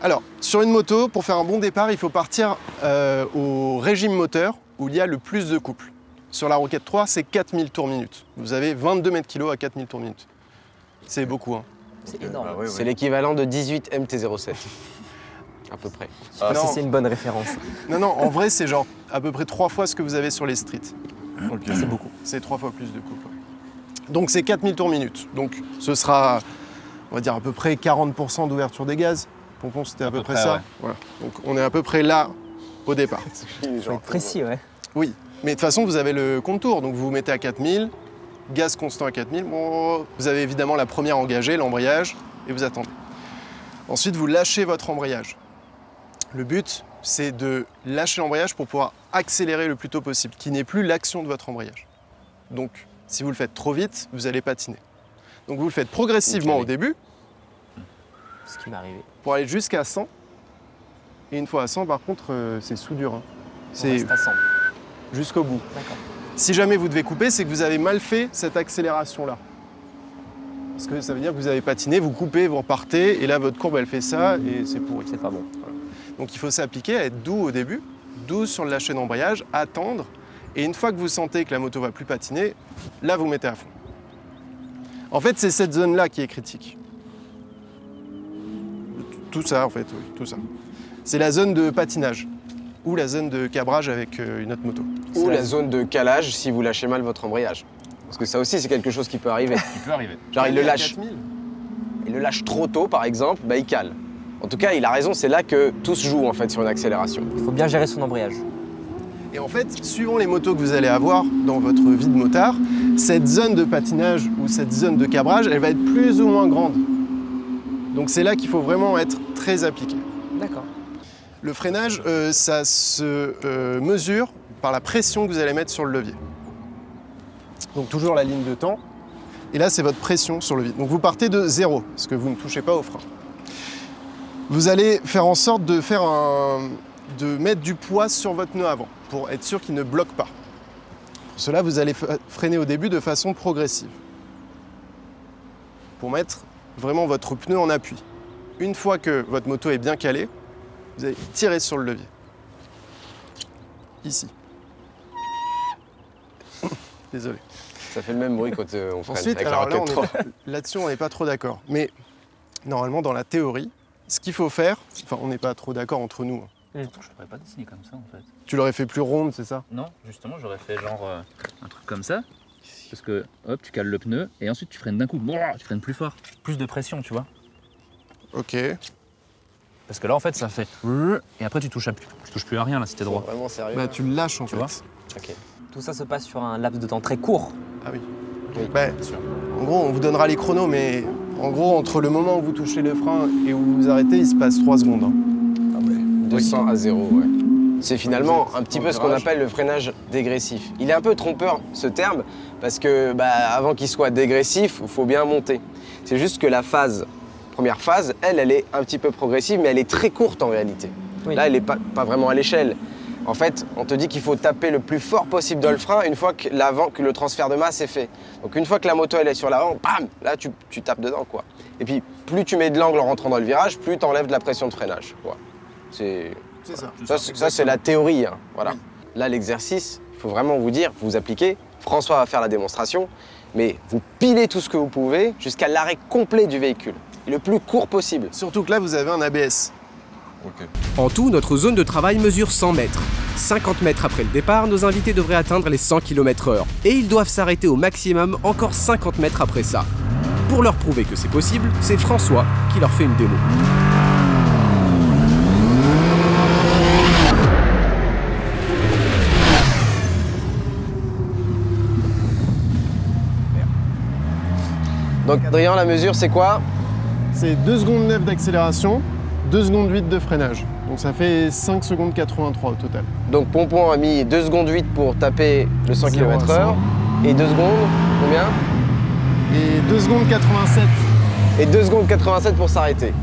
Alors, sur une moto, pour faire un bon départ, il faut partir au régime moteur où il y a le plus de couple. Sur la Rocket 3, c'est 4000 tours minute. Vous avez 22 mètres kg à 4000 tours minute. C'est beaucoup, hein. C'est énorme. C'est l'équivalent de 18 MT-07. À peu près. Je sais pas si c'est une bonne référence. Non, non, en vrai, c'est genre à peu près 3 fois ce que vous avez sur les streets. C'est beaucoup. C'est 3 fois plus de couple. Donc c'est 4000 tours minute. Donc ce sera, on va dire, à peu près 40% d'ouverture des gaz. Pompon, c'était à peu près ça. ouais. Voilà. Donc on est à peu près là au départ. Faut être précis, ouais. Oui, mais de toute façon, vous avez le compte-tour. Donc vous vous mettez à 4000, gaz constant à 4000. Bon, vous avez évidemment la première engagée, l'embrayage, et vous attendez. Ensuite, vous lâchez votre embrayage. Le but, c'est de lâcher l'embrayage pour pouvoir accélérer le plus tôt possible, qu'il n'y ait plus l'action de votre embrayage. Donc, si vous le faites trop vite, vous allez patiner. Donc vous le faites progressivement au début, Ce qui m'est arrivé. pour aller jusqu'à 100. Et une fois à 100, par contre, c'est soudure. Hein. On C'est reste à 100. jusqu'au bout. D'accord. Si jamais vous devez couper, c'est que vous avez mal fait cette accélération-là. Parce que ça veut dire que vous avez patiné, vous coupez, vous repartez, et là votre courbe elle fait ça, et c'est pourri. C'est pas bon. Donc il faut s'appliquer à être doux au début, doux sur le lâcher d'embrayage, attendre, et une fois que vous sentez que la moto va plus patiner, là vous mettez à fond. En fait, c'est cette zone-là qui est critique. Tout ça, en fait, oui, tout ça. C'est la zone de patinage, ou la zone de cabrage avec une autre moto. Ou la zone de calage si vous lâchez mal votre embrayage. Parce que ça aussi, c'est quelque chose qui peut arriver. Il peut arriver. Genre, il le lâche. 4000. Il le lâche trop tôt, par exemple, bah, il cale. En tout cas, il a raison, c'est là que tout se joue, en fait, sur une accélération. Il faut bien gérer son embrayage. Et en fait, suivant les motos que vous allez avoir dans votre vie de motard, cette zone de patinage ou cette zone de cabrage, elle va être plus ou moins grande. Donc c'est là qu'il faut vraiment être très appliqué. D'accord. Le freinage, ça se mesure par la pression que vous allez mettre sur le levier. Donc toujours la ligne de temps. Et là, c'est votre pression sur le levier. Donc vous partez de 0, parce que vous ne touchez pas au frein. Vous allez faire en sorte de mettre du poids sur votre nœud avant, pour être sûr qu'il ne bloque pas. Pour cela, vous allez freiner au début de façon progressive, pour mettre vraiment votre pneu en appui. Une fois que votre moto est bien calée, vous allez tirer sur le levier. Ici. Désolé. Ça fait le même bruit quand on freine Ensuite, avec la alors là, Rocket 3. là-dessus, on n'est pas trop d'accord. Mais normalement, dans la théorie, ce qu'il faut faire, enfin, on n'est pas trop d'accord entre nous. Je ne l'aurais pas dessiné comme ça en fait. Tu l'aurais fait plus ronde, c'est ça? Non, justement, j'aurais fait genre un truc comme ça. Parce que hop, tu cales le pneu et ensuite tu freines d'un coup. Tu freines plus fort. Plus de pression, tu vois. Ok. Parce que là, en fait, ça fait. Et après, tu touches plus à rien là si t'es droit. Vraiment sérieux. Bah, tu le lâches en fait. vois. Ok. Tout ça se passe sur un laps de temps très court. Ah oui. Bah, en gros, on vous donnera les chronos, mais en gros, entre le moment où vous touchez le frein et où vous vous arrêtez, il se passe 3 secondes. Hein. Ah ouais. 200 à 0, ouais. C'est finalement un petit peu ce qu'on virage. appelle le freinage dégressif. Il est un peu trompeur, ce terme, parce que avant qu'il soit dégressif, il faut bien monter. C'est juste que la première phase, elle est un petit peu progressive, mais elle est très courte en réalité. Oui. Là, elle n'est pas vraiment à l'échelle. En fait, on te dit qu'il faut taper le plus fort possible dans le frein une fois que le transfert de masse est fait. Donc une fois que la moto elle est sur l'avant, bam, là tu tapes dedans quoi. Et puis plus tu mets de l'angle en rentrant dans le virage, plus tu enlèves de la pression de freinage. Quoi. C'est ça. Ça c'est la théorie. Hein. Voilà. Oui. Là l'exercice, il faut vraiment vous dire, vous appliquez. François va faire la démonstration, mais vous pilez tout ce que vous pouvez jusqu'à l'arrêt complet du véhicule, et le plus court possible. Surtout que là, vous avez un ABS. Ok. En tout, notre zone de travail mesure 100 mètres. 50 mètres après le départ, nos invités devraient atteindre les 100 km/h. Et ils doivent s'arrêter au maximum encore 50 mètres après ça. Pour leur prouver que c'est possible, c'est François qui leur fait une démo. Donc Adrien, la mesure c'est quoi? C'est 2 secondes 9 d'accélération, 2 secondes 8 de freinage. Donc ça fait 5 secondes 83 au total. Donc Pompon a mis 2 secondes 8 pour taper le 100 0 à km/h. 100. Et 2 secondes, combien? Et 2 secondes 87. Et 2 secondes 87 pour s'arrêter.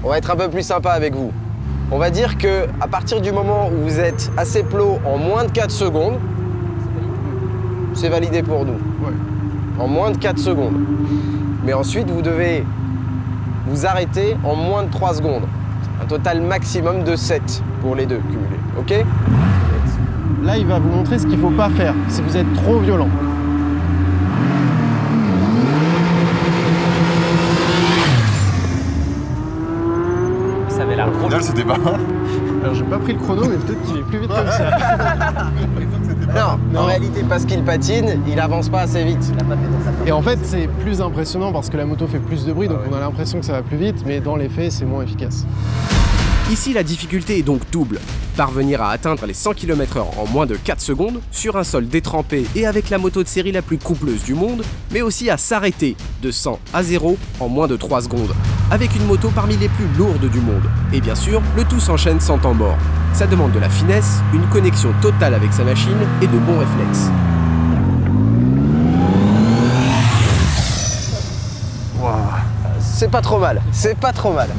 on va être un peu plus sympa avec vous. On va dire que à partir du moment où vous êtes assez plot en moins de 4 secondes, c'est validé pour nous. Ouais. En moins de 4 secondes. Mais ensuite, vous devez vous arrêter en moins de 3 secondes. Un total maximum de 7 pour les deux cumulés. OK? Là, il va vous montrer ce qu'il ne faut pas faire si vous êtes trop violent. Ça avait l'air Au final, c'était pas mal. Alors, j'ai pas pris le chrono, mais peut-être qu'il est plus vite comme ça. Non, en réalité, parce qu'il patine, il avance pas assez vite. Et en fait, c'est plus impressionnant parce que la moto fait plus de bruit, donc on a l'impression que ça va plus vite, mais dans les faits, c'est moins efficace. Ici, la difficulté est donc double. Parvenir à atteindre les 100 km/h en moins de 4 secondes, sur un sol détrempé et avec la moto de série la plus coupleuse du monde, mais aussi à s'arrêter de 100 à 0 en moins de 3 secondes, avec une moto parmi les plus lourdes du monde. Et bien sûr, le tout s'enchaîne sans temps mort. Ça demande de la finesse, une connexion totale avec sa machine et de bons réflexes. C'est pas trop mal, c'est pas trop mal.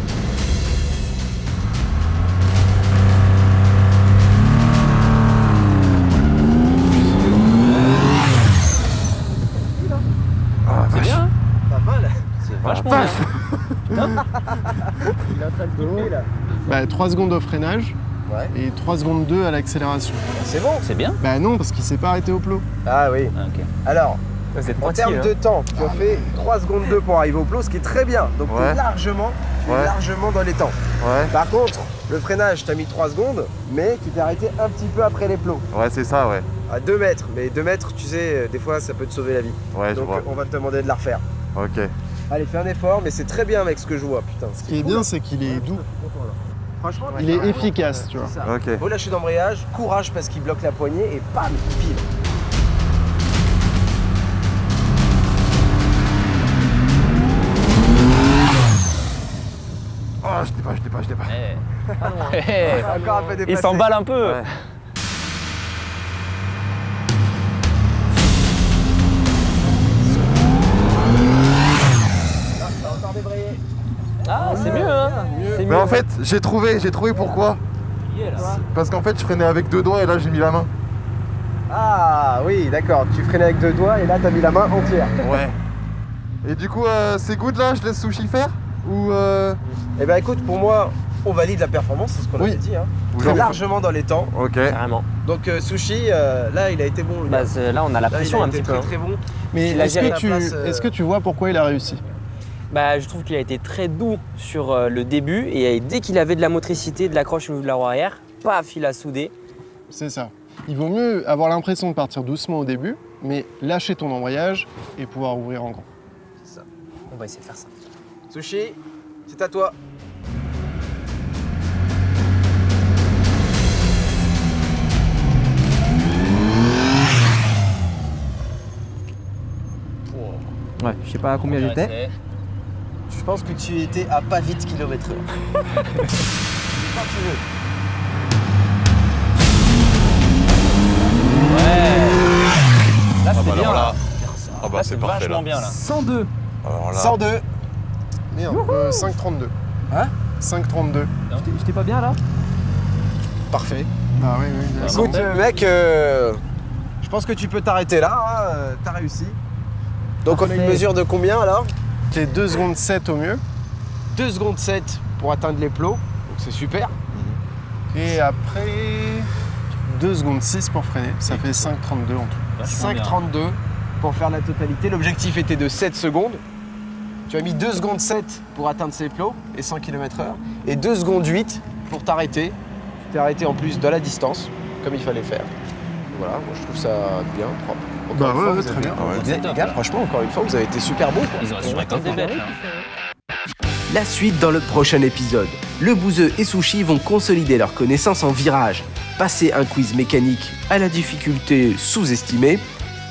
C'est bien, hein? Pas mal. Vachement bien. Il est en train de tourner là. Bah, 3 secondes au freinage Ouais. et 3 secondes 2 à l'accélération. C'est bon. C'est bien. Bah non, parce qu'il s'est pas arrêté au plot. Ah oui. Ah, ok. Alors, Vous êtes en pointillé, termes de temps, tu as fait 3 secondes 2 pour arriver au plot, ce qui est très bien. Donc tu Ouais. es largement dans les temps. Ouais, Par contre, le freinage, t'as mis 3 secondes, mais tu t'es arrêté un petit peu après les plots. ouais, c'est ça, ouais. À 2 mètres. Mais 2 mètres, tu sais, des fois, ça peut te sauver la vie. Ouais, je Donc vois. on va te demander de la refaire. Ok. Allez, fais un effort, mais c'est très bien avec ce que je vois, putain. Ce qui est bien, c'est qu'il est doux. Franchement, Il est efficace, tu vois. C'est ça. Ok. Relâcher d'embrayage, courage parce qu'il bloque la poignée et bam, pile. Oh, je l'ai pas. Eh. Encore un peu dépassé. Il s'emballe un peu. Ouais. Encore débrayé. Ah, c'est mieux, hein? C'est Mais en fait, j'ai trouvé pourquoi. Parce qu'en fait, je freinais avec 2 doigts et là, j'ai mis la main. Ah oui, d'accord. Tu freinais avec 2 doigts et là, t'as mis la main entière. Ouais. Et du coup, c'est good là, je laisse Sushi faire? Ou Eh ben écoute, pour moi, on valide la performance, c'est ce qu'on Oui. avait dit. Hein. Ou Très genre- largement dans les temps. Ok. Carrément. Donc Sushi, là, il a été bon. le Bah, gars. là, on a la Là, il pression a un été petit peu. très hein. très bon. Mais Il a est-ce géré que, la place, est-ce que tu vois pourquoi il a réussi? Bah, je trouve qu'il a été très doux sur le début et dès qu'il avait de la motricité, de l'accroche au niveau de la roue arrière, paf, il a soudé. C'est ça. Il vaut mieux avoir l'impression de partir doucement au début, mais lâcher ton embrayage et pouvoir ouvrir en grand. On va essayer de faire ça. Sushi, c'est à toi. Ouais, je sais pas à combien j'étais. Je pense que tu étais à pas vite km/h. Quand tu veux. Là, c'était bien. voilà. Là, Ah bah c'est vachement bien, là. 102. Alors là. 102. Merde, 5,32. Hein 5,32. J'étais pas bien là? Parfait. Ah oui, oui. bien sûr. Écoute, mec, je pense que tu peux t'arrêter là. Hein, t'as réussi. Donc on a une Parfait. mesure de combien alors? T'es 2 secondes 7 au mieux. 2 secondes 7 pour atteindre les plots. Donc c'est super. Et après, 2 secondes 6 pour freiner. Ça fait 5,32 en tout. Vachement bien. 5,32 pour faire la totalité. L'objectif était de 7 secondes. Tu as mis 2 secondes 7 pour atteindre ces plots et 100 km/h. Et 2 secondes 8 pour t'arrêter. Tu t'es arrêté en plus de la distance, comme il fallait faire. Voilà, moi je trouve ça bien, propre. Encore Bah une fois, ouais, vous très avez- bien. vous êtes, les gars, franchement, encore une fois, vous avez été super bons. Ils ont assuré comme des bêtes, là. La suite dans le prochain épisode. Le Bouzeux et Sushi vont consolider leurs connaissances en virage, passer un quiz mécanique à la difficulté sous-estimée,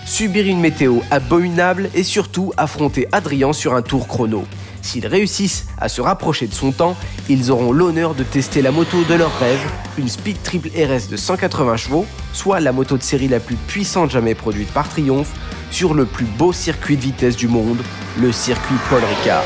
subir une météo abominable et surtout affronter Adrien sur un tour chrono. S'ils réussissent à se rapprocher de son temps, ils auront l'honneur de tester la moto de leur rêve, une Speed Triple RS de 180 chevaux, soit la moto de série la plus puissante jamais produite par Triumph, sur le plus beau circuit de vitesse du monde, le circuit Paul Ricard.